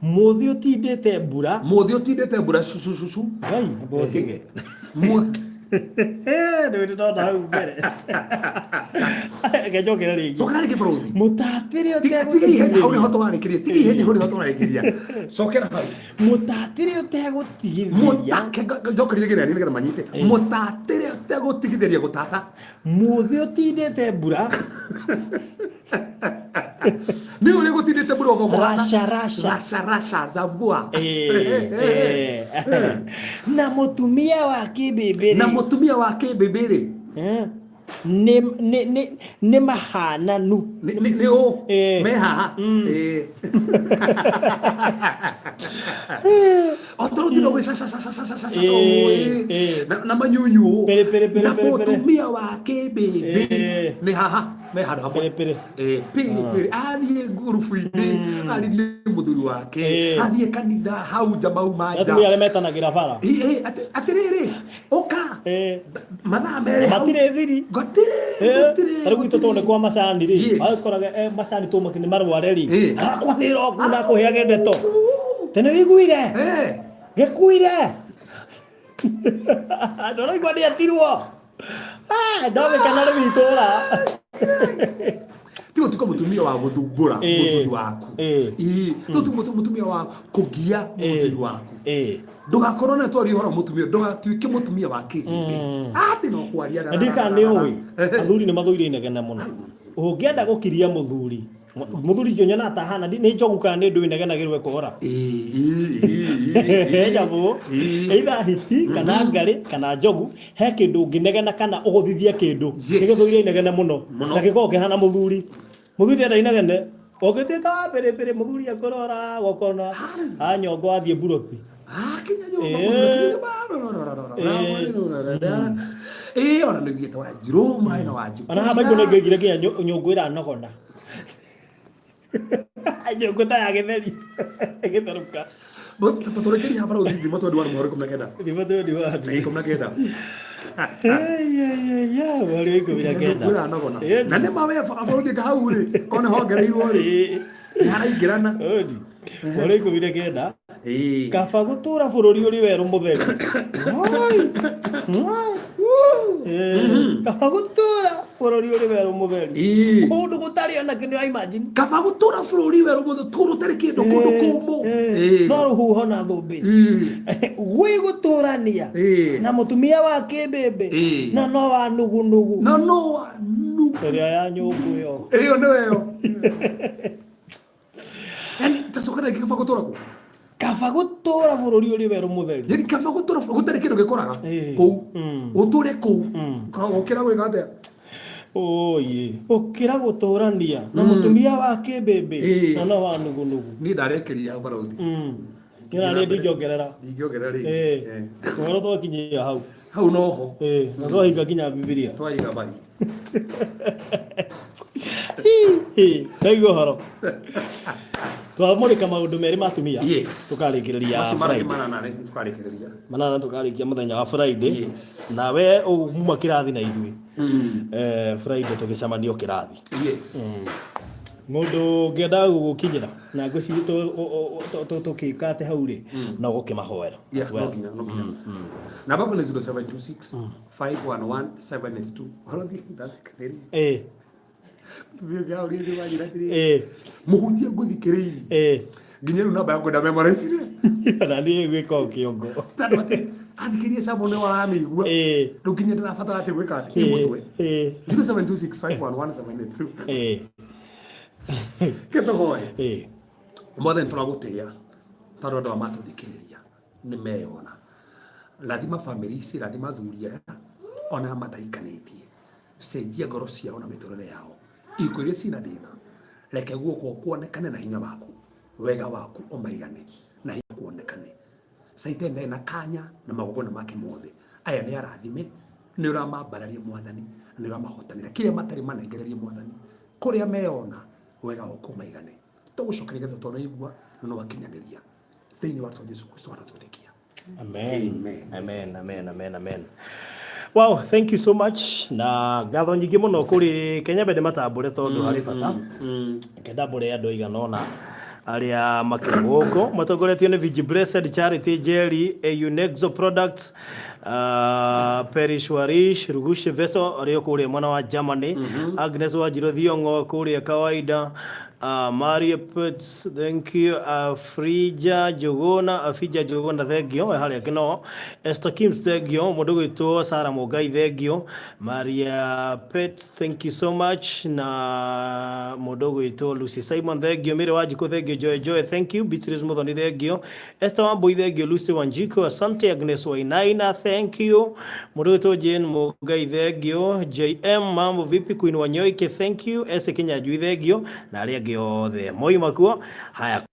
muthi utindite mbura
susu
ai abotige ndio ndo hau mbere gajokera ringi
sokera ringi bro
mutatire
utegutigithiria hau ni hoto warikiria tigi henye hau ni hoto warikiria sokera hau
mutatire utegutigithiria
jokerire gere ni manyite mutatire utegutigithiria gutata
muthi utindite mbura
ni ule gutindite mbura goko
rasha
za mvua
na mutumia wa kibibiri ni mahananu
ni o meha otro tiro we na manyunyu na mutumia wa kibibiri ni haha meha pili ali gurufuini ali muthuri wake ali kanitha hau jamau maja
atumia ale metanagira bara
atiriri oka mana mere
matire thiri gotire arigu itotonde kwa macani ri akoraga macani to makini marware ri akwa ni roku na kuheage ndeto tene wiguire gekuire ndora igwa ndi atirwo ndawe kana ri witora
Tiko tuko mutumia wa guthumbura muthuri waku. Tuko mutumia wa kugia muthuri waku. Ndugakorwo na twari horo mutumia ndugatuike mutumia wa kindi. Ati no kwaria
ndika ni oi athuri ni mathuire inegene muno. Ungienda gukiria muthuri jo nyona tahana ni njogu kana ni ndu inegenagirwe kuhora. Jabo either hiti kana ngari kana njogu he kindu nginegena kana uguthithia kindu nigithuire inegene muno na giko kihana muthuri enda inegene ogithika pere muthuri akorora gokona anyongo athie buroti
ona nigite wa njiro mai na wanju
ana haba ngone ngegire kinya nyongo ira nogona nyongo ta ya githeri githaruka
turekeri hapa uthi moto ndi wa muhoro kumekenda
moto ndi wa
kumekenda
wale kumira kenda
na ne mawe abaruthi kahau ri kone hongereirwo ri ni haraingirana
wale kumira kenda kaba gutura bururi uri weru mutheri kaba gutura bururi uri weru mutheri kundu gutari ona kinyo imagine
kaba gutura bururi weru mutheri turu tari kindu kundu kumu
no ruhuho na thumbi wi guturania na mutumia wa kibebe na no wa nugu ria ya nyungu yo
iyo niyo yani tasokana kaba gutura ku
kaba gutura bururi uri weru mutheri
yani kaba gutura gutari kindu gikoraga ku uture ku ukira gwe gatea
oye ukira guturania na mutumia wa kibebe na no wa nugu
ni ndarekeria hau baruthi
kira ni ndingiongerera wero to kinyia hau
noho
na to higa kinya Biblia
to higa bai
Kaigo horo twamurika maundu meri matumia tukarikiriria
Friday
manana tukarikia muthenya wa Friday na we uma kirathi na ithui Friday tugicamanio kirathi mundu ngenda gukinyira na nguci tukikate hau ri no gukimahoera
na baba ni 0726 511 782 horothi ndatikaniria tubiga uri ndi wajira muhunjia nguthikiririe nginya ru namba yakwa memorize
na ndi gwika kiongo
tano ati athikirie sabu ne wala migua ru nginya ndirabatara ati gwika ati mutwe 0726 511 782 Keto hoy. Mothe turagutia. Taro ndo amatuthikiriria. Ni meona. Lathima family ici lathima thuria ona mataikanĩtie. Cenjia ngoro ciao na mĩtũrĩre yao. Ikuĩre cina thĩna. Reke guoko kuonekane na hinya waku. Wega waku ũmaigane na hinya kuonekane. Saitende na kanya na magogona make mothe. Aya nĩ arathime nĩ ũramambararia mwathani nĩ ũramahotanĩra kĩrĩa matarĩ manengererie mwathani kũrĩa meona wega okumaigane tugucokeria gatho tona igua no wakinyaniria thĩinĩ wa Yesu Kristo aratutekia.
Amen. Wow, thank you so much. Na gatho nyingi muno kuri Kenya bende matambure tondu hari bata kenda mbure andu igana ona aria makiri guko matongoretio ni Vigi Blessed Charity Jerry Unexo Products Perish Warish Rugushe Veso ario kuri mwana wa Germany Agnes wa Jirothiongo kuri kawaida Maria Pets, thank you. Afija Jogona, thank you. Hali akino. Esther Kims, thank you. Modogo ito Sara Mogai, thank you. Maria Pets, thank you so much. Na Modogo ito Lucy Simon, thank you. Mire Wajiko, thank you. Joy, thank you. Beatrice Modoni, thank you. Esther Wamboy, thank you. Lucy Wanjiko, Asante. Agnes Wainaina, thank you. Modogo ito Jane Mogai, thank you. JM Mambo Vipi Queen Wanyoike, thank you. Ese Kenya Jui, thank you. Na giothe moima kuo haya